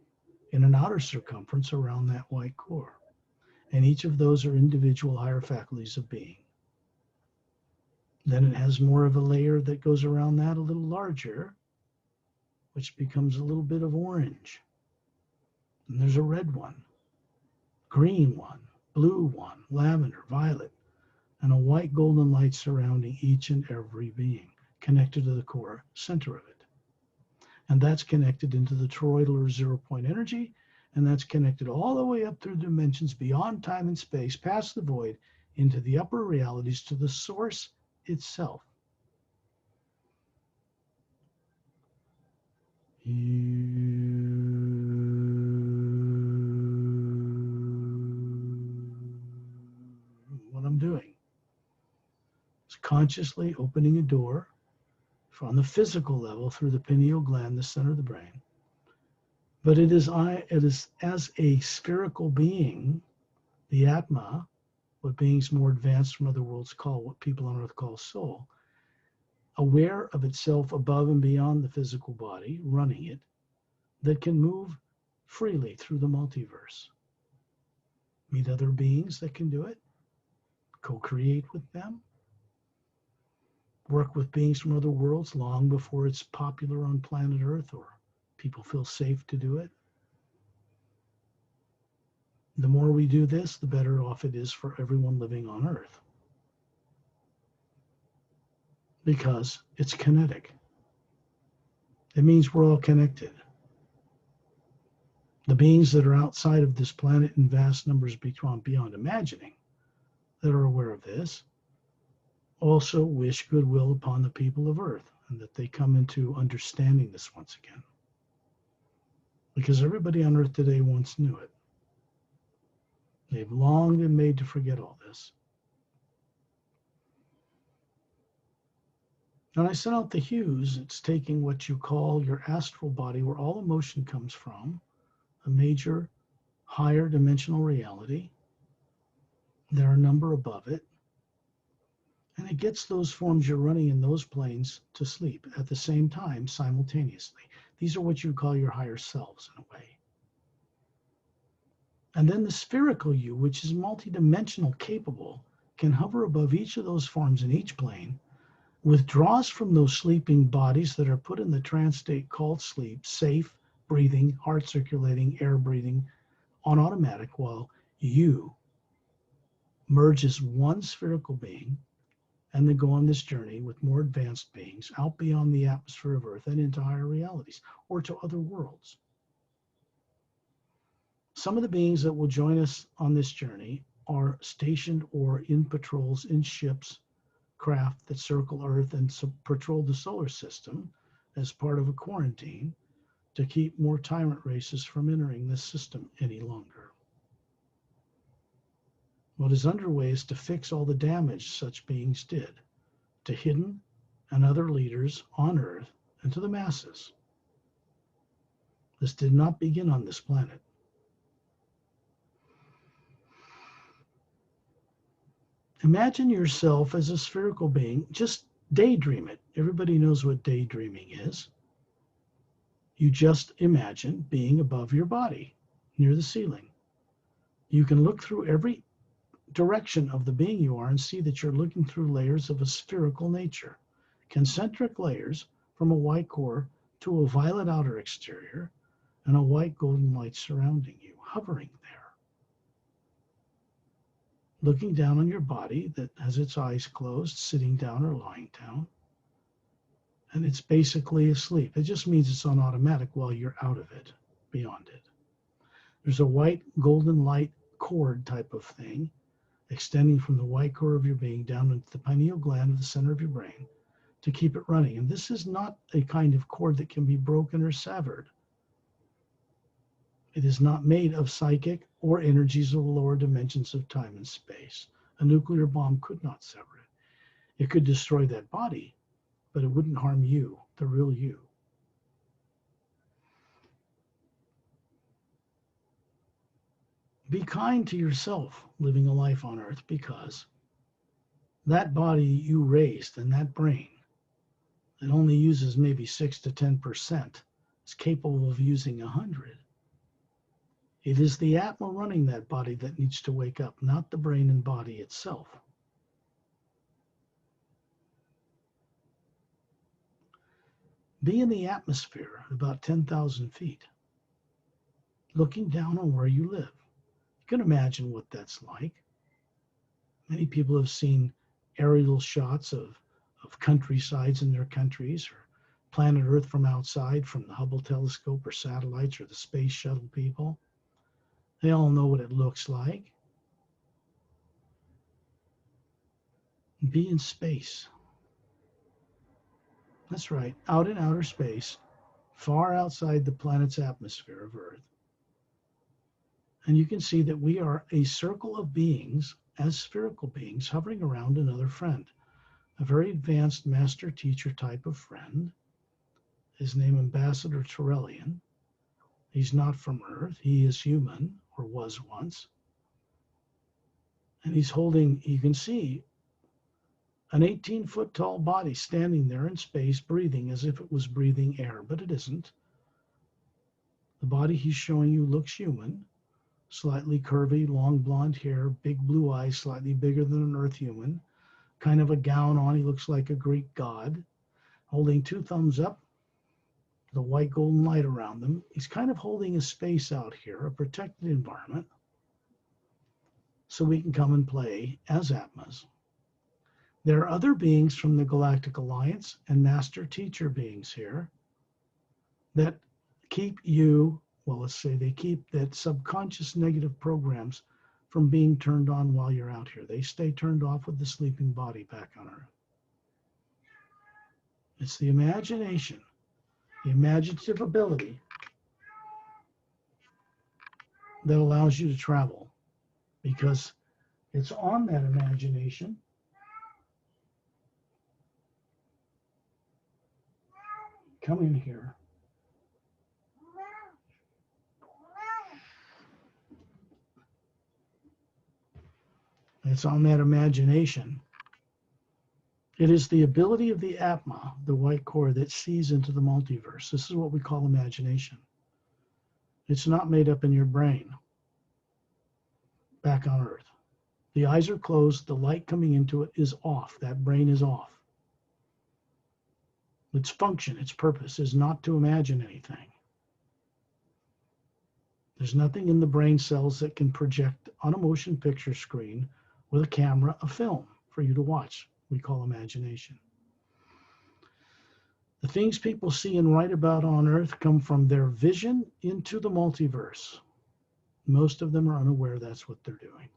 in an outer circumference around that white core. And each of those are individual higher faculties of being. Then it has more of a layer that goes around that, a little larger, which becomes a little bit of orange. And there's a red one, green one, blue one, lavender, violet, and a white golden light surrounding each and every being, connected to the core center of it. And that's connected into the toroidal or 0 point energy, and that's connected all the way up through dimensions beyond time and space, past the void, into the upper realities, to the source itself. What I'm doing is consciously opening a door on the physical level through the pineal gland, the center of the brain. But it is as a spherical being, the Atma, what beings more advanced from other worlds call, what people on earth call soul, aware of itself above and beyond the physical body, running it, that can move freely through the multiverse. Meet other beings that can do it, co-create with them, work with beings from other worlds long before it's popular on planet Earth or people feel safe to do it. The more we do this, the better off it is for everyone living on Earth, because it's kinetic. It means we're all connected. The beings that are outside of this planet in vast numbers beyond imagining that are aware of this also wish goodwill upon the people of Earth, and that they come into understanding this once again. Because everybody on Earth today once knew it. They've long been made to forget all this. When I sent out the hues, it's taking what you call your astral body, where all emotion comes from, a major higher dimensional reality. There are a number above it. And it gets those forms you're running in those planes to sleep at the same time, simultaneously. These are what you call your higher selves, in a way. And then the spherical you, which is multidimensional capable, can hover above each of those forms in each plane, withdraws from those sleeping bodies that are put in the trance state called sleep, safe, breathing, heart circulating, air breathing, on automatic, while you merge as one spherical being and then go on this journey with more advanced beings out beyond the atmosphere of Earth and into higher realities or to other worlds. Some of the beings that will join us on this journey are stationed or in patrols in ships, craft that circle Earth and patrol the solar system as part of a quarantine to keep more tyrant races from entering this system any longer. What is underway is to fix all the damage such beings did to hidden and other leaders on Earth and to the masses. This did not begin on this planet. Imagine yourself as a spherical being. Just daydream it. Everybody knows what daydreaming is. You just imagine being above your body, near the ceiling. You can look through every direction of the being you are and see that you're looking through layers of a spherical nature, concentric layers from a white core to a violet outer exterior and a white golden light surrounding you, hovering there. Looking down on your body that has its eyes closed, sitting down or lying down. And it's basically asleep. It just means it's on automatic while you're out of it, beyond it. There's a white golden light cord type of thing extending from the white core of your being down into the pineal gland of the center of your brain to keep it running. And this is not a kind of cord that can be broken or severed. It is not made of psychic or energies of the lower dimensions of time and space. A nuclear bomb could not sever it. It could destroy that body, but it wouldn't harm you, the real you. Be kind to yourself living a life on Earth, because that body you raised and that brain that only uses maybe 6 to 10% is capable of using 100. It is the Atma running that body that needs to wake up, not the brain and body itself. Be in the atmosphere at about 10,000 feet, looking down on where you live. You can imagine what that's like. Many people have seen aerial shots of countrysides in their countries, or planet Earth from outside, from the Hubble telescope or satellites or the space shuttle people. They all know what it looks like. Be in space. That's right, out in outer space, far outside the planet's atmosphere of Earth. And you can see that we are a circle of beings, as spherical beings, hovering around another friend, a very advanced master teacher type of friend. His name Ambassador Turelian. He's not from Earth. He is human, or was once. And he's holding, you can see, an 18-foot tall body standing there in space, breathing as if it was breathing air, but it isn't. The body he's showing you looks human, slightly curvy, long blonde hair, big blue eyes, slightly bigger than an Earth human, kind of a gown on. He looks like a Greek god, holding two thumbs up, the white golden light around them. He's kind of holding a space out here, a protected environment, so we can come and play as Atmas. There are other beings from the Galactic Alliance and master teacher beings here that keep you, well, let's say they keep that subconscious negative programs from being turned on while you're out here. They stay turned off with the sleeping body back on Earth. It's the imagination, the imaginative ability that allows you to travel, because it's on that imagination come in here. It's on that imagination. It is the ability of the Atma, the white core, that sees into the multiverse. This is what we call imagination. It's not made up in your brain back on Earth. The eyes are closed. The light coming into it is off. That brain is off. Its function, its purpose is not to imagine anything. There's nothing in the brain cells that can project on a motion picture screen with a camera a film for you to watch. We call imagination. The things people see and write about on Earth come from their vision into the multiverse. Most of them are unaware that's what they're doing.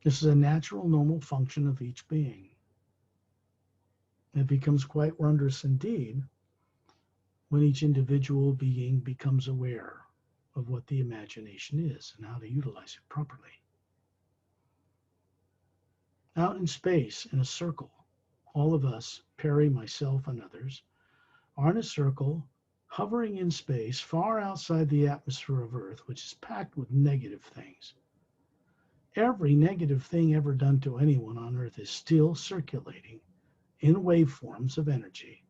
This is a natural, normal function of each being. It becomes quite wondrous indeed when each individual being becomes aware of what the imagination is and how to utilize it properly. Out in space, in a circle, all of us, Perry, myself, and others, are in a circle, hovering in space, far outside the atmosphere of Earth, which is packed with negative things. Every negative thing ever done to anyone on Earth is still circulating in waveforms of energy,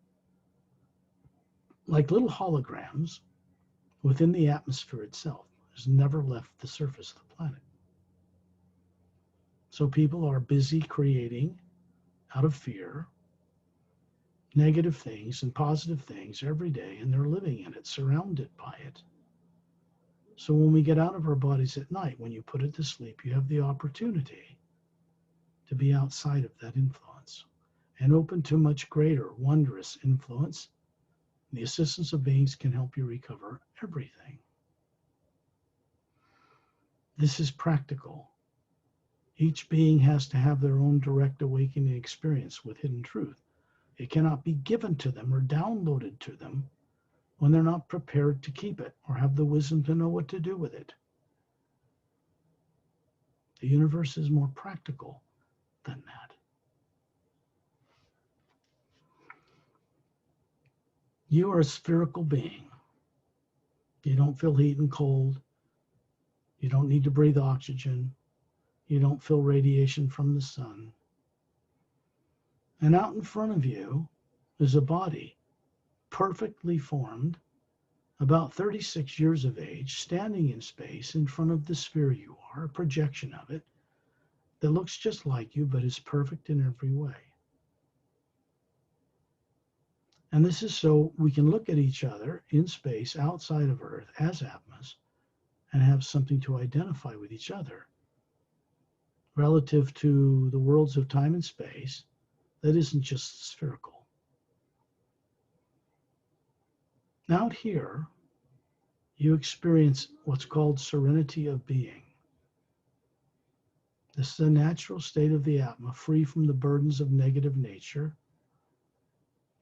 like little holograms within the atmosphere itself. Has never left the surface of the planet. So people are busy creating, out of fear, negative things and positive things every day, and they're living in it, surrounded by it. So when we get out of our bodies at night, when you put it to sleep, you have the opportunity to be outside of that influence and open to much greater, wondrous influence. The assistance of beings can help you recover everything. This is practical. Each being has to have their own direct awakening experience with hidden truth. It cannot be given to them or downloaded to them when they're not prepared to keep it or have the wisdom to know what to do with it. The universe is more practical than that. You are a spherical being. You don't feel heat and cold. You don't need to breathe oxygen. You don't feel radiation from the sun. And out in front of you is a body, perfectly formed, about 36 years of age, standing in space in front of the sphere you are, a projection of it, that looks just like you, but is perfect in every way. And this is so we can look at each other in space outside of Earth as Atmas and have something to identify with each other relative to the worlds of time and space that isn't just spherical. Out here, you experience what's called serenity of being. This is a natural state of the Atma, free from the burdens of negative nature,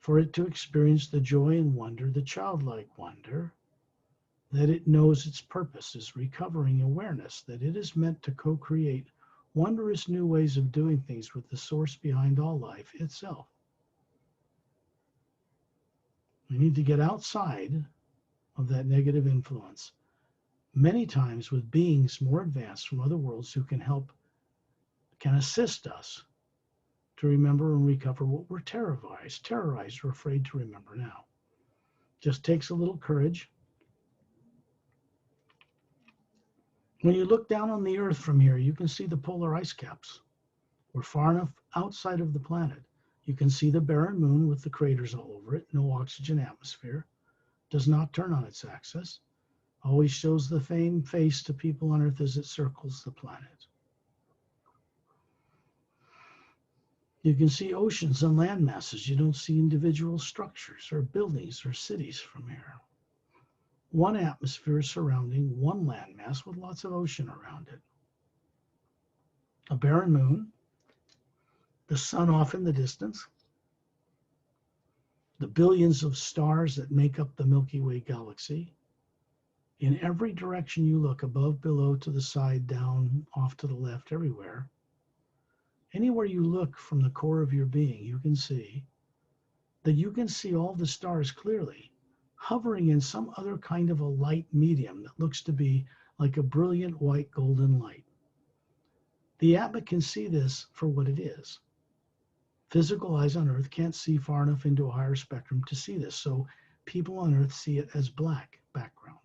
for it to experience the joy and wonder, the childlike wonder, that it knows its purpose is recovering awareness, that it is meant to co-create wondrous new ways of doing things with the source behind all life itself. We need to get outside of that negative influence, many times with beings more advanced from other worlds who can help, can assist us to remember and recover what we're terrorized or afraid to remember now. Just takes a little courage. When you look down on the Earth from here, you can see the polar ice caps. We're far enough outside of the planet. You can see the barren moon with the craters all over it, no oxygen atmosphere, does not turn on its axis, always shows the same face to people on Earth as it circles the planet. You can see oceans and land masses. You don't see individual structures or buildings or cities from here. One atmosphere surrounding one landmass with lots of ocean around it. A barren moon, the sun off in the distance, the billions of stars that make up the Milky Way galaxy. In every direction you look, above, below, to the side, down, off to the left, everywhere, anywhere you look from the core of your being, you can see all the stars clearly, hovering in some other kind of a light medium that looks to be like a brilliant white golden light. The Atma can see this for what it is. Physical eyes on Earth can't see far enough into a higher spectrum to see this, so people on Earth see it as black background.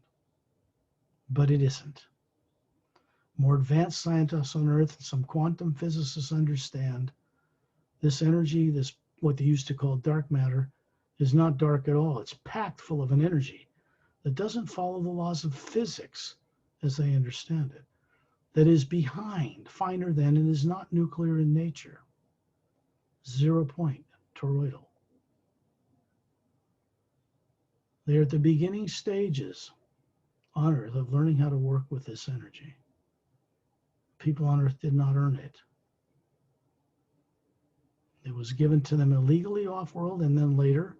But it isn't. More advanced scientists on Earth and some quantum physicists understand this energy, this what they used to call dark matter, is not dark at all. It's packed full of an energy that doesn't follow the laws of physics as they understand it, that is behind, finer than, and is not nuclear in nature. 0 point, toroidal. They're at the beginning stages on Earth of learning how to work with this energy. People on Earth did not earn it. It was given to them illegally off-world and then later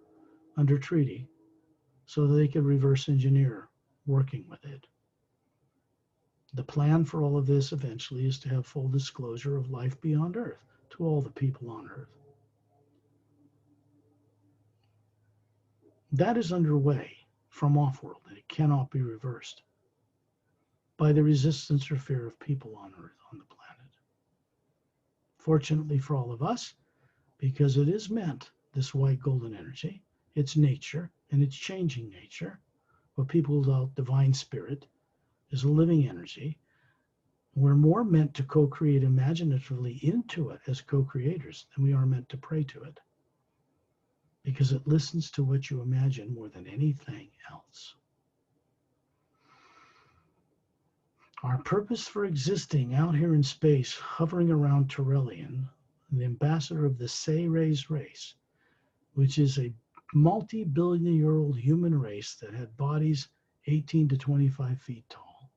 under treaty so that they could reverse engineer working with it. The plan for all of this eventually is to have full disclosure of life beyond Earth to all the people on Earth. That is underway from off-world, and it cannot be reversed by the resistance or fear of people on Earth, on the planet. Fortunately for all of us, because it is meant, this white golden energy, its nature and its changing nature, what people call divine spirit, is a living energy. We're more meant to co-create imaginatively into it as co-creators than we are meant to pray to it, because it listens to what you imagine more than anything else. Our purpose for existing out here in space, hovering around Turelian, the ambassador of the Seyres race, which is a multi-billion-year-old human race that had bodies 18 to 25 feet tall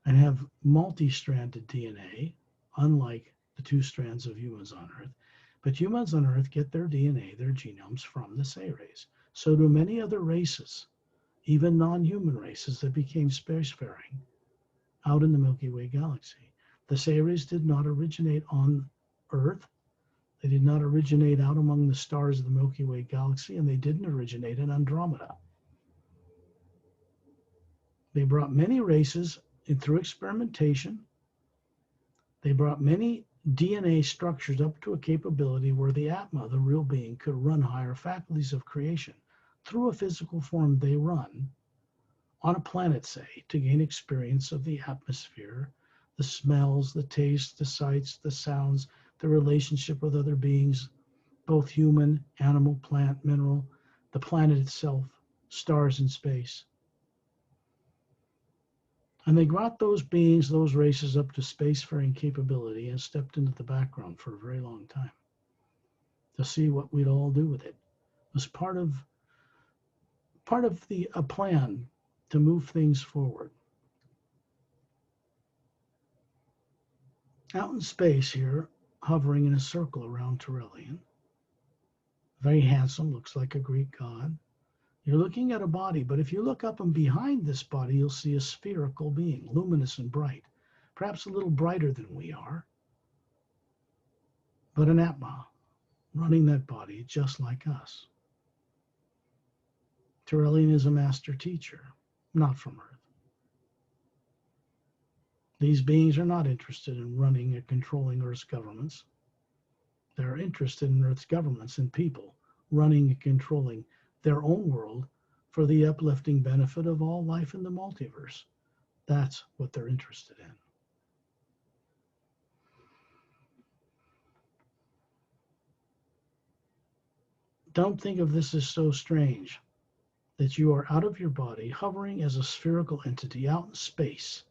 and have multi-stranded DNA, unlike the 2 strands of humans on Earth. But humans on Earth get their DNA, their genomes, from the Seyres. So do many other races, even non-human races that became spacefaring out in the Milky Way galaxy. The Seyres did not originate on Earth. They did not originate out among the stars of the Milky Way galaxy, and they didn't originate in Andromeda. They brought many races in through experimentation. They brought many DNA structures up to a capability where the Atma, the real being, could run higher faculties of creation through a physical form they run on a planet, say, to gain experience of the atmosphere, the smells, the tastes, the sights, the sounds, the relationship with other beings, both human, animal, plant, mineral, the planet itself, stars in space. And they brought those beings, those races up to spacefaring capability and stepped into the background for a very long time to see what we'd all do with it. It was part of a plan to move things forward. Out in space here, hovering in a circle around Turelian, very handsome, looks like a Greek god. You're looking at a body, but if you look up and behind this body, you'll see a spherical being, luminous and bright, perhaps a little brighter than we are, but an Atma running that body just like us. Turelian is a master teacher, not from Earth. These beings are not interested in running and controlling Earth's governments. They're interested in Earth's governments and people running and controlling their own world for the uplifting benefit of all life in the multiverse. That's what they're interested in. Don't think of this as so strange that you are out of your body, hovering as a spherical entity out in space,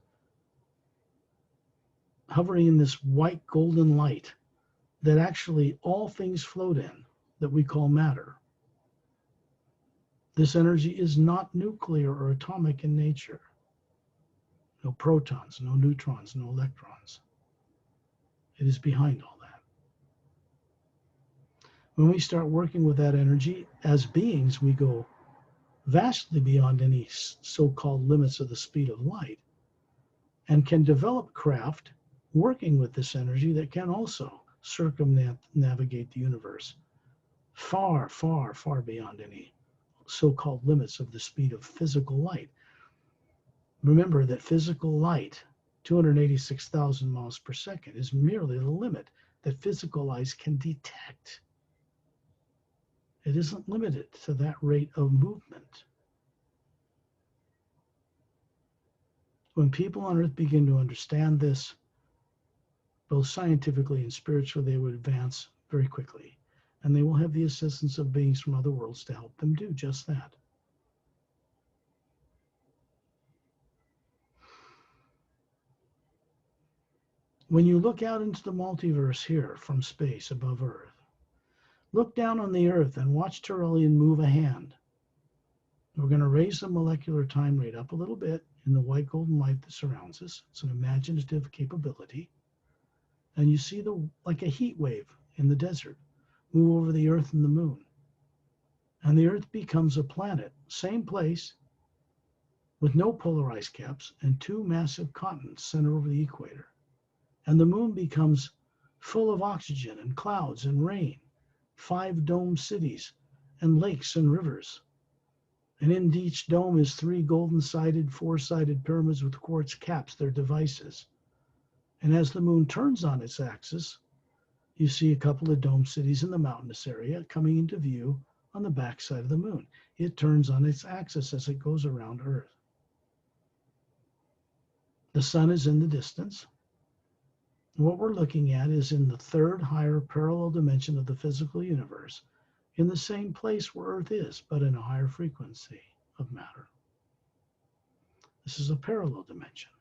hovering in this white golden light that actually all things float in, that we call matter. This energy is not nuclear or atomic in nature. No protons, no neutrons, no electrons. It is behind all that. When we start working with that energy as beings, we go vastly beyond any so-called limits of the speed of light and can develop craft working with this energy that can also circumnavigate the universe far, far, far beyond any so-called limits of the speed of physical light. Remember that physical light, 286,000 miles per second, is merely the limit that physical eyes can detect. It isn't limited to that rate of movement. When people on earth begin to understand this, both scientifically and spiritually, they would advance very quickly. And they will have the assistance of beings from other worlds to help them do just that. When you look out into the multiverse here from space above Earth, look down on the Earth and watch Turallion move a hand. We're going to raise the molecular time rate up a little bit in the white golden light that surrounds us. It's an imaginative capability. And you see like a heat wave in the desert move over the Earth and the moon. And the Earth becomes a planet, same place, with no polar ice caps and two massive continents centered over the equator. And the moon becomes full of oxygen and clouds and rain, 5 dome cities and lakes and rivers. And in each dome is 3 golden-sided, 4-sided pyramids with quartz caps, their devices. And as the moon turns on its axis, you see a couple of dome cities in the mountainous area coming into view on the backside of the moon. It turns on its axis as it goes around Earth. The sun is in the distance. What we're looking at is in the 3rd higher parallel dimension of the physical universe, in the same place where Earth is, but in a higher frequency of matter. This is a parallel dimension.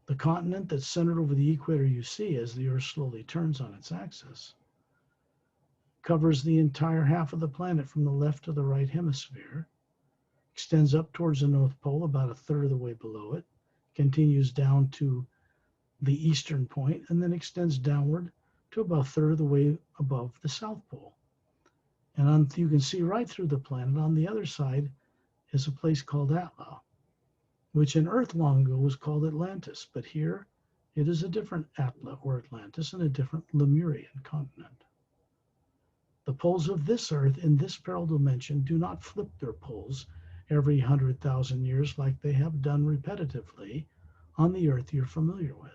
The continent that's centered over the equator you see as the Earth slowly turns on its axis covers the entire half of the planet from the left to the right hemisphere, extends up towards the North Pole about a third of the way below it, continues down to the eastern point, and then extends downward to about a third of the way above the South Pole. And you can see right through the planet on the other side is a place called Atla, which in Earth long ago was called Atlantis, but here it is a different Atla or Atlantis and a different Lemurian continent. The poles of this Earth in this parallel dimension do not flip their poles every 100,000 years like they have done repetitively on the Earth you're familiar with.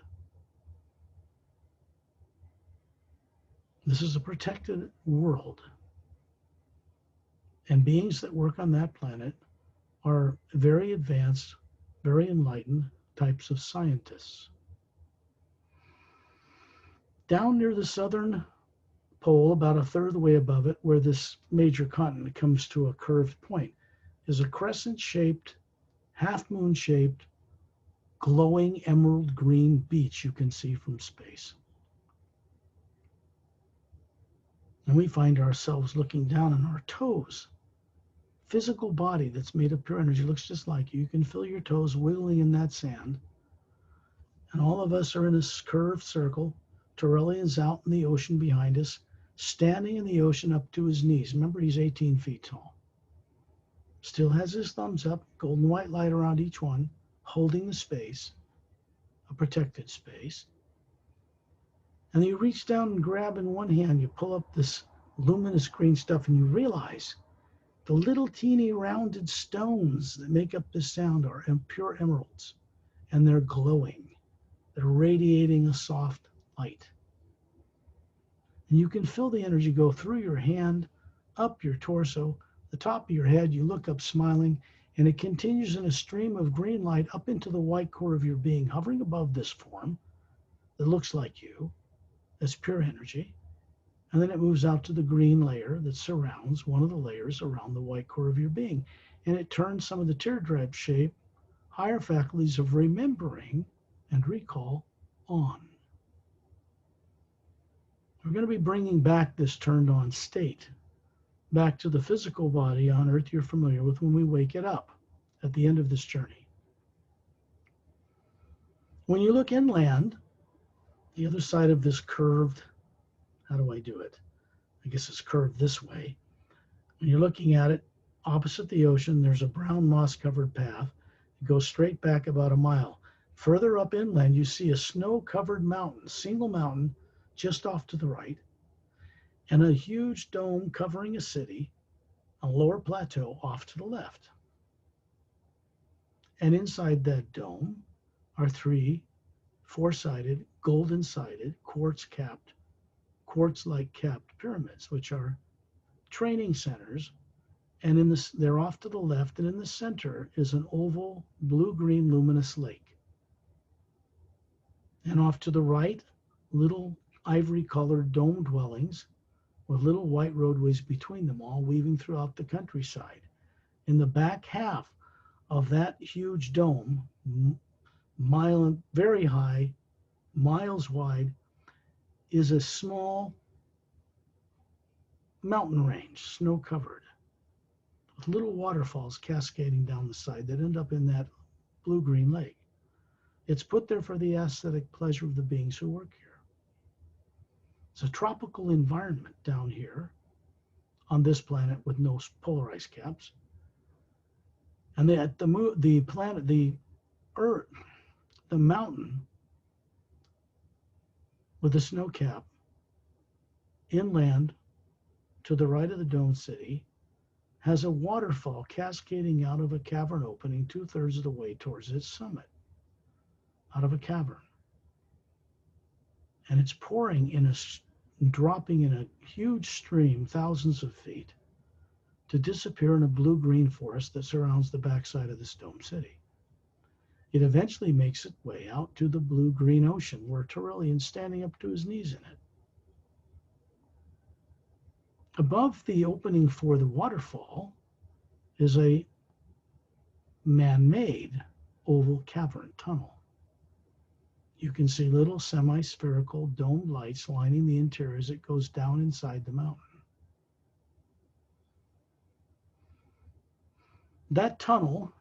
This is a protected world. And beings that work on that planet are very advanced, very enlightened types of scientists. Down near the southern pole, about a third of the way above it, where this major continent comes to a curved point, is a crescent-shaped, half-moon-shaped, glowing emerald green beach you can see from space. And we find ourselves looking down on our toes. Physical body that's made of pure energy looks just like you. You can feel your toes wiggling in that sand. And all of us are in this curved circle. Turellion's out in the ocean behind us, standing in the ocean up to his knees. Remember, he's 18 feet tall. Still has his thumbs up, golden white light around each one, holding the space, a protected space. And you reach down and grab in one hand, you pull up this luminous green stuff, and you realize the little teeny rounded stones that make up this sound are pure emeralds, and they're glowing. They're radiating a soft light. And you can feel the energy go through your hand, up your torso, the top of your head. You look up smiling, And it continues in a stream of green light up into the white core of your being, hovering above this form that looks like you, that's pure energy. And then it moves out to the green layer that surrounds one of the layers around the white core of your being. And it turns some of the teardrop shape higher faculties of remembering and recall on. We're going to be bringing back this turned on state back to the physical body on earth you're familiar with when we wake it up at the end of this journey. When you look inland, the other side of this curved, how do I do it? I guess it's curved this way. When you're looking at it, opposite the ocean, there's a brown moss-covered path. It goes straight back about a mile. Further up inland, you see a snow-covered mountain, single mountain, just off to the right, and a huge dome covering a city, a lower plateau off to the left. And inside that dome are three four-sided, golden-sided, quartz-like capped pyramids, which are training centers. And in this, they're off to the left, and in the center is an oval, blue-green, luminous lake. And off to the right, little ivory-colored dome dwellings with little white roadways between them, all weaving throughout the countryside. In the back half of that huge dome, very high, miles wide, is a small mountain range, snow-covered, with little waterfalls cascading down the side that end up in that blue-green lake. It's put there for the aesthetic pleasure of the beings who work here. It's a tropical environment down here on this planet with no polar ice caps. And the Earth, the mountain with the snow cap inland to the right of the dome city has a waterfall cascading out of a cavern opening 2/3 of the way towards its summit, out of a cavern. And it's dropping in a huge stream, thousands of feet, to disappear in a blue-green forest that surrounds the backside of this dome city. It eventually makes its way out to the blue-green ocean, where Turellian's standing up to his knees in it. Above the opening for the waterfall is a man-made oval cavern tunnel. You can see little semi-spherical domed lights lining the interior as it goes down inside the mountain. That tunnel,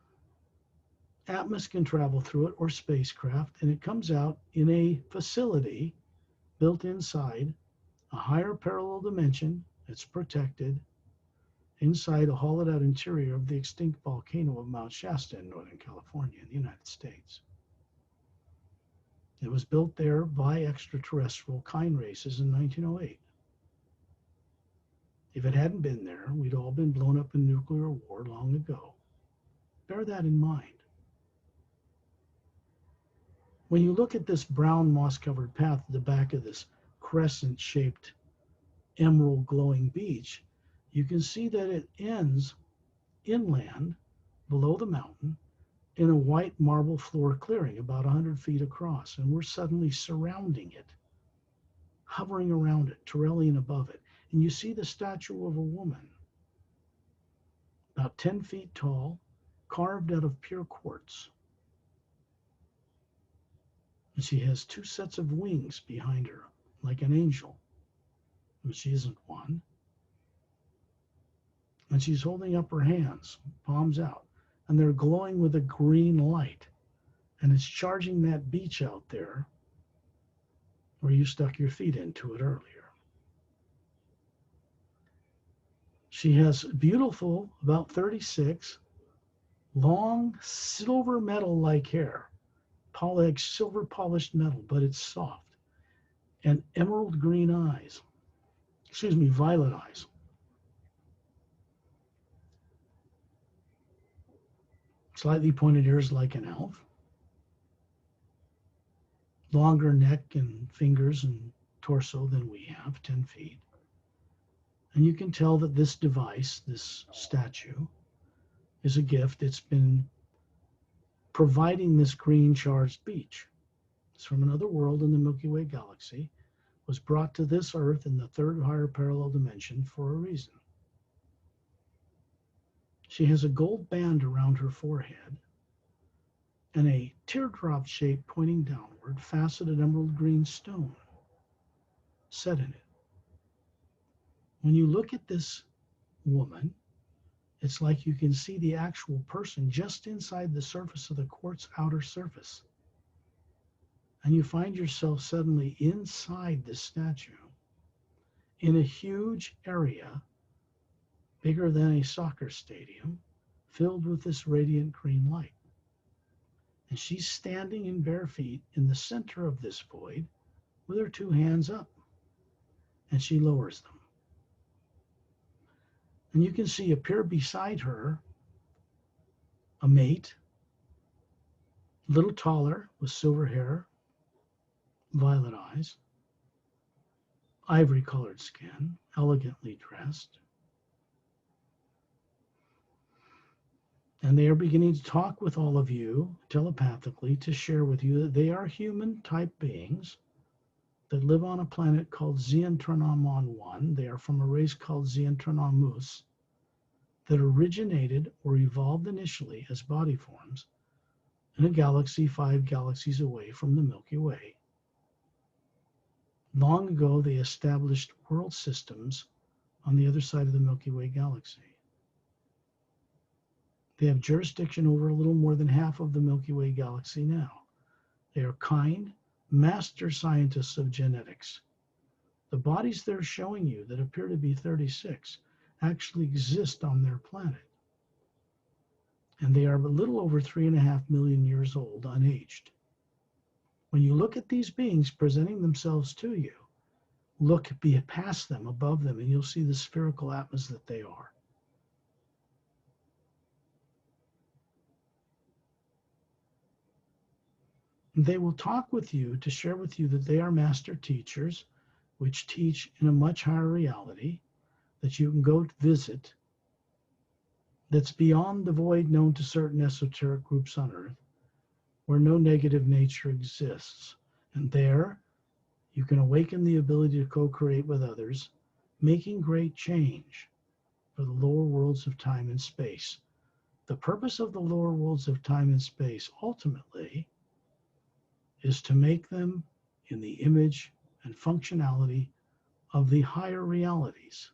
Atmos can travel through it, or spacecraft, and it comes out in a facility built inside a higher parallel dimension. It's protected inside a hollowed-out interior of the extinct volcano of Mount Shasta in Northern California in the United States. It was built there by extraterrestrial kind races in 1908. If it hadn't been there, we'd all been blown up in nuclear war long ago. Bear that in mind. When you look at this brown moss-covered path at the back of this crescent-shaped emerald glowing beach, you can see that it ends inland below the mountain in a white marble floor clearing about 100 feet across, and we're suddenly surrounding it, hovering around it, Turellian above it. And you see the statue of a woman, about 10 feet tall, carved out of pure quartz. And she has two sets of wings behind her, like an angel. And she isn't one. And she's holding up her hands, palms out, and they're glowing with a green light. And it's charging that beach out there where you stuck your feet into it earlier. She has beautiful, about 36, long silver metal-like hair, silver polished metal, but it's soft, and emerald green eyes, violet eyes. Slightly pointed ears like an elf. Longer neck and fingers and torso than we have, 10 feet. And you can tell that this device, this statue, is a gift. It's been providing this green charged beach. It's from another world in the Milky Way galaxy, was brought to this Earth in the third higher parallel dimension for a reason. She has a gold band around her forehead and a teardrop shape pointing downward, faceted emerald green stone set in it. When you look at this woman, it's like you can see the actual person just inside the surface of the quartz outer surface. And you find yourself suddenly inside this statue in a huge area, bigger than a soccer stadium, filled with this radiant green light. And she's standing in bare feet in the center of this void with her two hands up. And she lowers them. And you can see appear beside her a mate, a little taller, with silver hair, violet eyes, ivory-colored skin, elegantly dressed. And they are beginning to talk with all of you telepathically to share with you that they are human-type beings that live on a planet called Xiantranamun 1. They are from a race called Xiantranamus that originated or evolved initially as body forms in a galaxy 5 galaxies away from the Milky Way. Long ago, they established world systems on the other side of the Milky Way galaxy. They have jurisdiction over a little more than half of the Milky Way galaxy now. They are kind, master scientists of genetics. The bodies they're showing you that appear to be 36 actually exist on their planet. And they are a little over 3.5 million years old, unaged. When you look at these beings presenting themselves to you, look past them, above them, and you'll see the spherical atmas that they are. They will talk with you to share with you that they are master teachers, which teach in a much higher reality that you can go visit, that's beyond the void known to certain esoteric groups on Earth, where no negative nature exists. And there, you can awaken the ability to co-create with others, making great change for the lower worlds of time and space. The purpose of the lower worlds of time and space, ultimately, is to make them in the image and functionality of the higher realities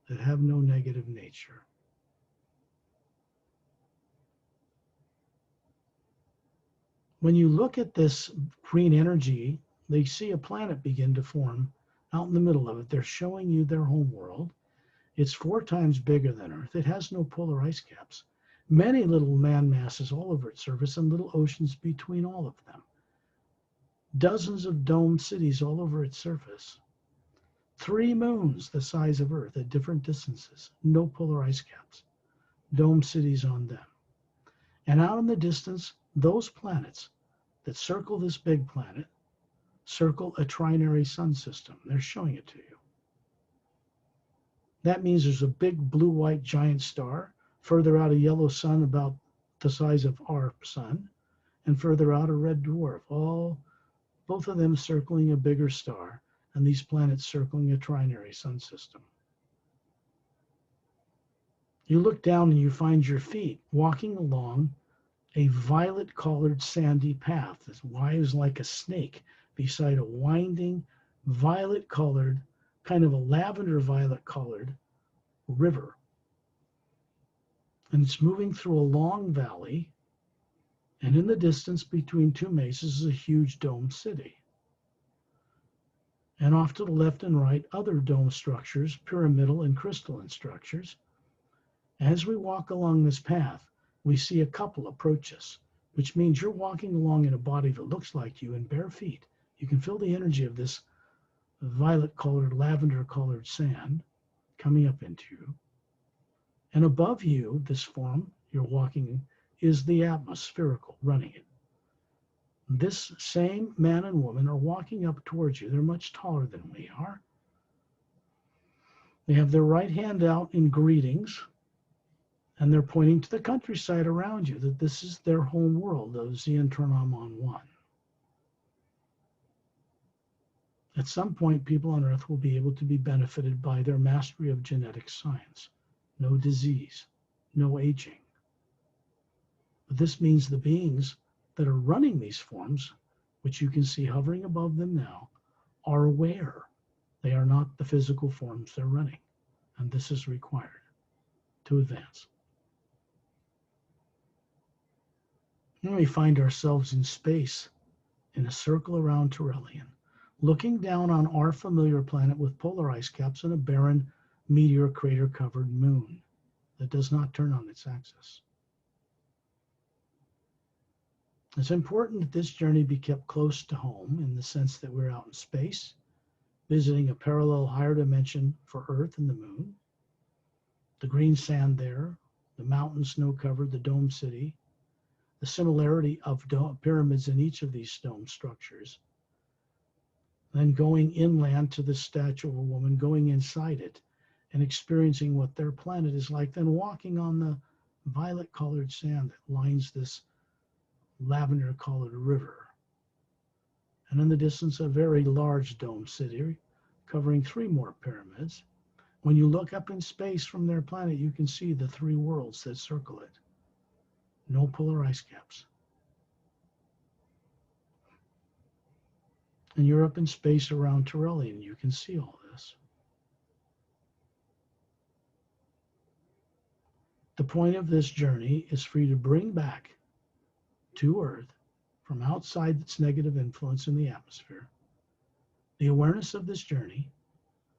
that have no negative nature. When you look at this green energy, they see a planet begin to form out in the middle of it. They're showing you their home world. It's 4 times bigger than Earth. It has no polar ice caps. Many little land masses all over its surface and little oceans between all of them. Dozens of domed cities all over its surface. 3 moons the size of Earth at different distances. No polar ice caps. Domed cities on them. And out in the distance, those planets that circle this big planet circle a trinary sun system. They're showing it to you. That means there's a big blue-white giant star, further out a yellow sun about the size of our sun, and further out a red dwarf, both of them circling a bigger star, and these planets circling a trinary sun system. You look down and you find your feet walking along a violet-colored sandy path that winds like a snake beside a winding, violet-colored, kind of a lavender violet-colored river. And it's moving through a long valley, and in the distance between 2 mesas is a huge domed city. And off to the left and right, other dome structures, pyramidal and crystalline structures. As we walk along this path, we see a couple approach us, which means you're walking along in a body that looks like you in bare feet. You can feel the energy of this violet-colored, lavender-colored sand coming up into you. And above you, this form you're walking is the atmospherical, running it. This same man and woman are walking up towards you. They're much taller than we are. They have their right hand out in greetings. And they're pointing to the countryside around you, that this is their home world of Xiantranomon 1. At some point, people on Earth will be able to be benefited by their mastery of genetic science. No disease, no aging. But this means the beings that are running these forms, which you can see hovering above them now, are aware they are not the physical forms they're running. And this is required to advance. Then we find ourselves in space, in a circle around Turelian, looking down on our familiar planet with polar ice caps and a barren meteor crater covered moon that does not turn on its axis. It's important that this journey be kept close to home in the sense that we're out in space, visiting a parallel higher dimension for Earth and the moon. The green sand there, the mountain snow covered, the dome city, the similarity of pyramids in each of these stone structures. Then going inland to the statue of a woman, going inside it and experiencing what their planet is like, then walking on the violet colored sand that lines this lavender colored river. And in the distance, a very large dome city covering 3 more pyramids. When you look up in space from their planet, you can see the 3 worlds that circle it. No polar ice caps. And you're up in space around Turelian, you can see all this. The point of this journey is for you to bring back to Earth, from outside its negative influence in the atmosphere, the awareness of this journey.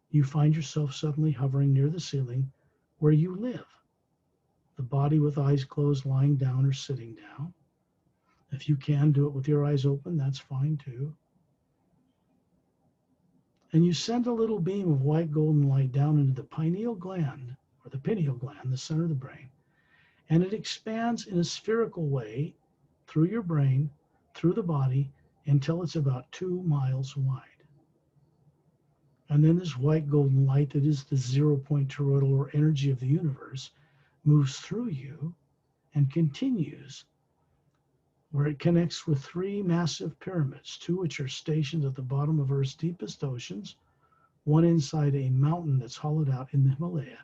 You find yourself suddenly hovering near the ceiling where you live. The body with eyes closed, lying down or sitting down. If you can do it with your eyes open, that's fine too. And you send a little beam of white golden light down into the pineal gland, or the pineal gland, the center of the brain, and it expands in a spherical way through your brain, through the body, until it's about 2 miles wide. And then this white golden light that is the 0-point toroidal or energy of the universe moves through you and continues where it connects with 3 massive pyramids, 2 which are stationed at the bottom of Earth's deepest oceans, one inside a mountain that's hollowed out in the Himalaya.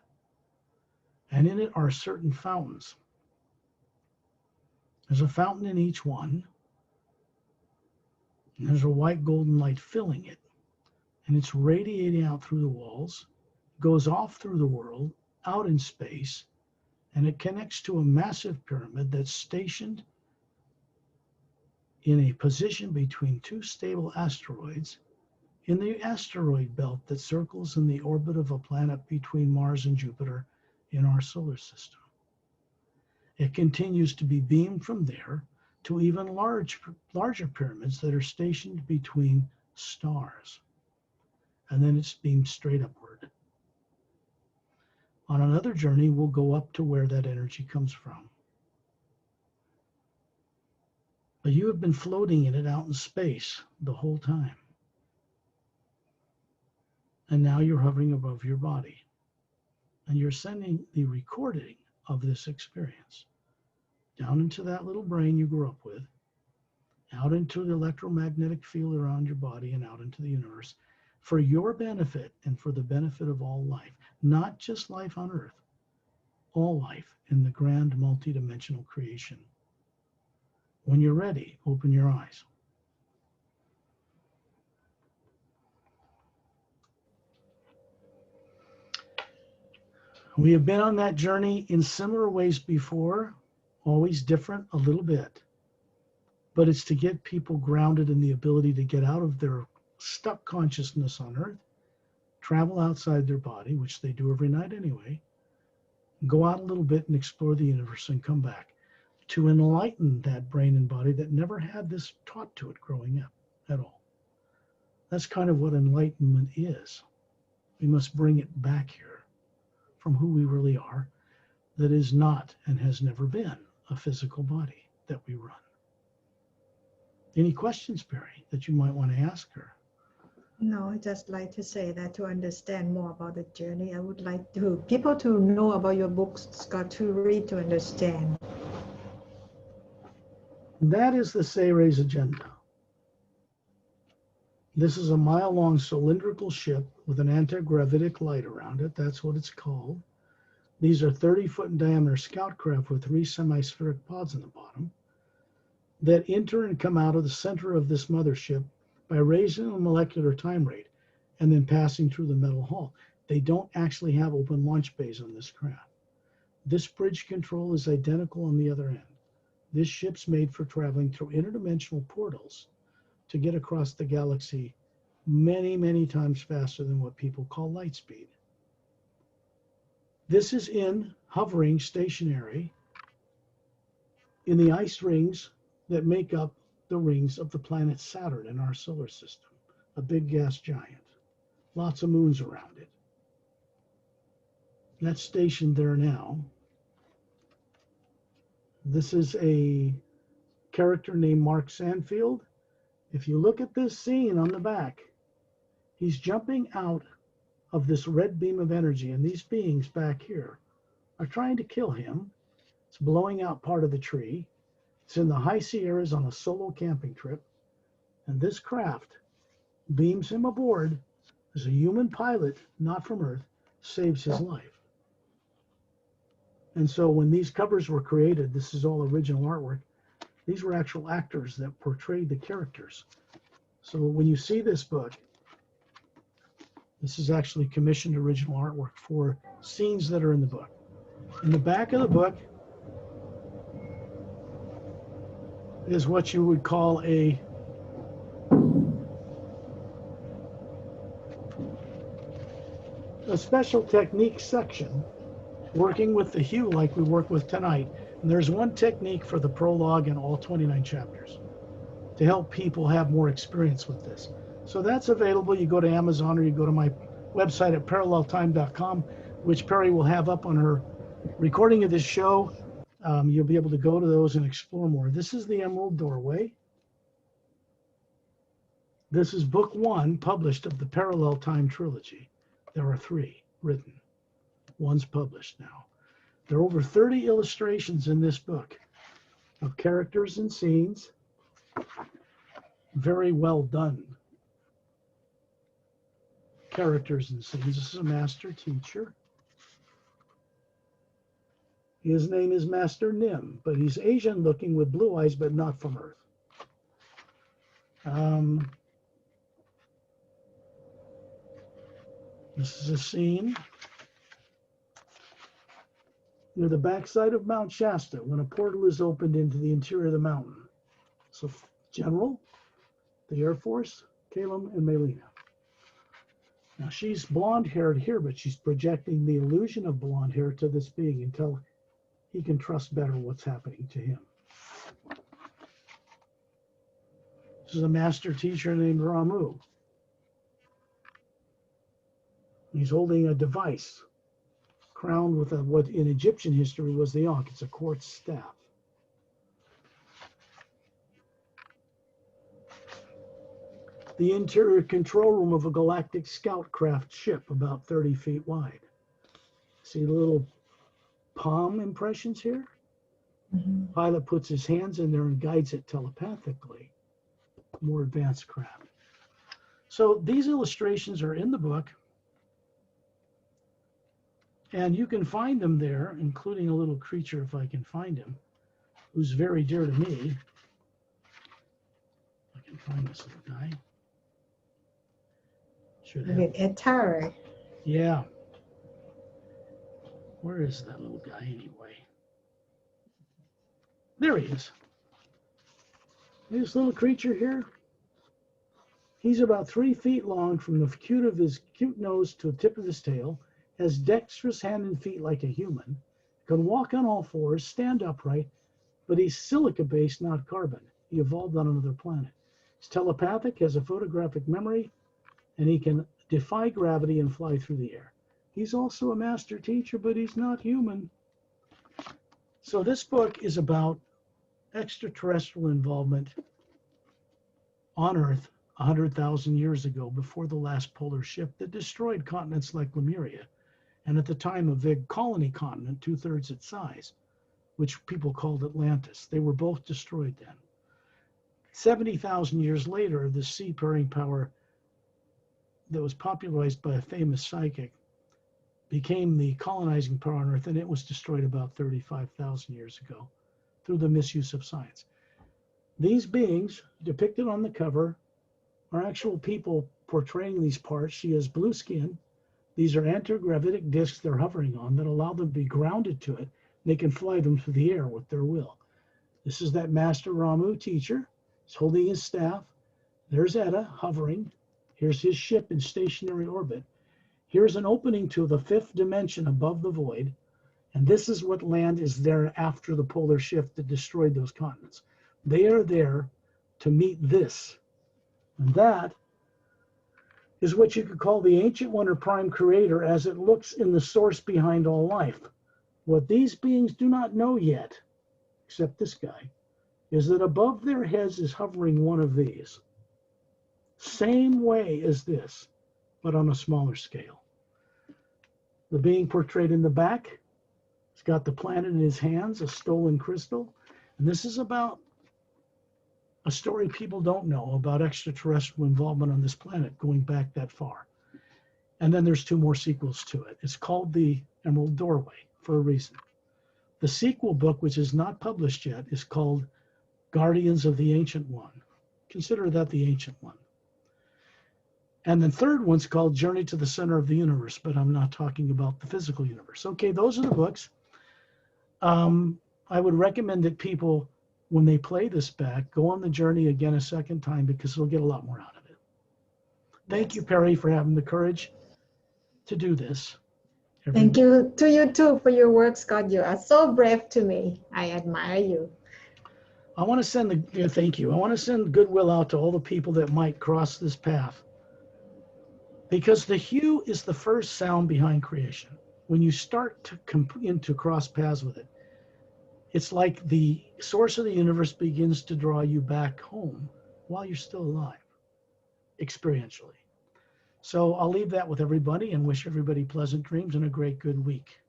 And in it are certain fountains. There's a fountain in each one, and there's a white golden light filling it, and it's radiating out through the walls, goes off through the world, out in space, and it connects to a massive pyramid that's stationed in a position between 2 stable asteroids in the asteroid belt that circles in the orbit of a planet between Mars and Jupiter in our solar system. It continues to be beamed from there to even larger pyramids that are stationed between stars. And then it's beamed straight upward. On another journey, we'll go up to where that energy comes from. But you have been floating in it out in space the whole time. And now you're hovering above your body. And you're sending the recording of this experience down into that little brain you grew up with, out into the electromagnetic field around your body and out into the universe for your benefit and for the benefit of all life, not just life on Earth, all life in the grand multidimensional creation. When you're ready, open your eyes. We have been on that journey in similar ways before, always different a little bit, but it's to get people grounded in the ability to get out of their stuck consciousness on Earth, travel outside their body, which they do every night anyway, go out a little bit and explore the universe and come back to enlighten that brain and body that never had this taught to it growing up at all. That's kind of what enlightenment is. We must bring it back here from who we really are, that is not and has never been a physical body that we run. Any questions, Barry, that you might want to ask her? No, I just like to say that to understand more about the journey, I would like to people to know about your books, Scott, to read to understand. That is the Sayre's agenda. This is a mile-long cylindrical ship with an anti-gravitic light around it. That's what it's called. These are 30-foot in diameter scout craft with 3 semispheric pods in the bottom that enter and come out of the center of this mothership by raising the molecular time rate and then passing through the metal hull. They don't actually have open launch bays on this craft. This bridge control is identical on the other end. This ship's made for traveling through interdimensional portals to get across the galaxy many, many times faster than what people call light speed. This is in hovering stationary in the ice rings that make up the rings of the planet Saturn in our solar system, a big gas giant. Lots of moons around it. That's stationed there now. This is a character named Mark Sandfield. If you look at this scene on the back, he's jumping out of this red beam of energy, and these beings back here are trying to kill him. It's blowing out part of the tree. It's in the high Sierras on a solo camping trip, and this craft beams him aboard as a human pilot, not from Earth, saves his life. And so when these covers were created, this is all original artwork, these were actual actors that portrayed the characters. So when you see this book, this is actually commissioned original artwork for scenes that are in the book. In the back of the book is what you would call a special technique section, working with the hue like we work with tonight. And there's one technique for the prologue and all 29 chapters to help people have more experience with this. So that's available. You go to Amazon or you go to my website at paralleltime.com, which Perry will have up on her recording of this show. You'll be able to go to those and explore more. This is the Emerald Doorway. This is book 1 published of the Parallel Time trilogy. There are 3 written. One's published now. There are over 30 illustrations in this book of characters and scenes. Very well done characters and scenes. This is a master teacher. His name is Master Nim, but he's Asian looking with blue eyes, but not from Earth. This is a scene near the backside of Mount Shasta when a portal is opened into the interior of the mountain. So General, the Air Force, Calum, and Melina. Now she's blonde-haired here, but she's projecting the illusion of blonde hair to this being until he can trust better what's happening to him. This is a master teacher named Ramu. He's holding a device crowned with what in Egyptian history was the Ankh. It's a quartz staff. The interior control room of a galactic scout craft ship about 30 feet wide. See the little palm impressions here? Mm-hmm. Pilot puts his hands in there and guides it telepathically. More advanced craft. So these illustrations are in the book, and you can find them there, including a little creature, if I can find him, who's very dear to me. I can find this little guy. Should have. Etare. Yeah. Where is that little guy anyway? There he is. This little creature here, he's about 3 feet long from the cute of his cute nose to the tip of his tail, has dexterous hand and feet like a human, can walk on all fours, stand upright, but he's silica-based, not carbon. He evolved on another planet. He's telepathic, has a photographic memory, and he can defy gravity and fly through the air. He's also a master teacher, but he's not human. So this book is about extraterrestrial involvement on Earth 100,000 years ago, before the last polar shift that destroyed continents like Lemuria, and at the time a big colony continent, 2/3 its size, which people called Atlantis. They were both destroyed then. 70,000 years later, the seafaring power that was popularized by a famous psychic became the colonizing power on Earth, and it was destroyed about 35,000 years ago through the misuse of science. These beings depicted on the cover are actual people portraying these parts. She has blue skin. These are anti-gravitic discs they're hovering on that allow them to be grounded to it. They can fly them through the air with their will. This is that Master Ramu teacher. He's holding his staff. There's Etta hovering. Here's his ship in stationary orbit. Here's an opening to the 5th dimension above the void. And this is what land is there after the polar shift that destroyed those continents. They are there to meet this. And that is what you could call the Ancient One or Prime Creator, as it looks in the source behind all life. What these beings do not know yet, except this guy, is that above their heads is hovering one of these. Same way as this, but on a smaller scale. The being portrayed in the back, he's got the planet in his hands, a stolen crystal. And this is about a story people don't know about extraterrestrial involvement on this planet going back that far. And then there's 2 more sequels to it. It's called The Emerald Doorway for a reason. The sequel book, which is not published yet, is called Guardians of the Ancient One. Consider that the Ancient One. And the third one's called Journey to the Center of the Universe, but I'm not talking about the physical universe. Okay, those are the books. I would recommend that people, when they play this back, go on the journey again a second time, because they'll get a lot more out of it. Thank you, Perry, for having the courage to do this. Thank you to you too for your work, Scott. You are so brave to me. I admire you. I want to send thank you. I want to send goodwill out to all the people that might cross this path, because the hue is the first sound behind creation. When you start to cross paths with it, it's like the source of the universe begins to draw you back home while you're still alive, experientially. So I'll leave that with everybody and wish everybody pleasant dreams and a great good week.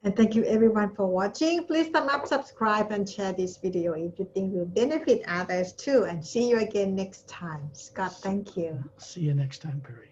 And thank you everyone for watching. Please thumb up, subscribe, and share this video if you think will benefit others too. And see you again next time. Scott, thank you. See you next time, Perry.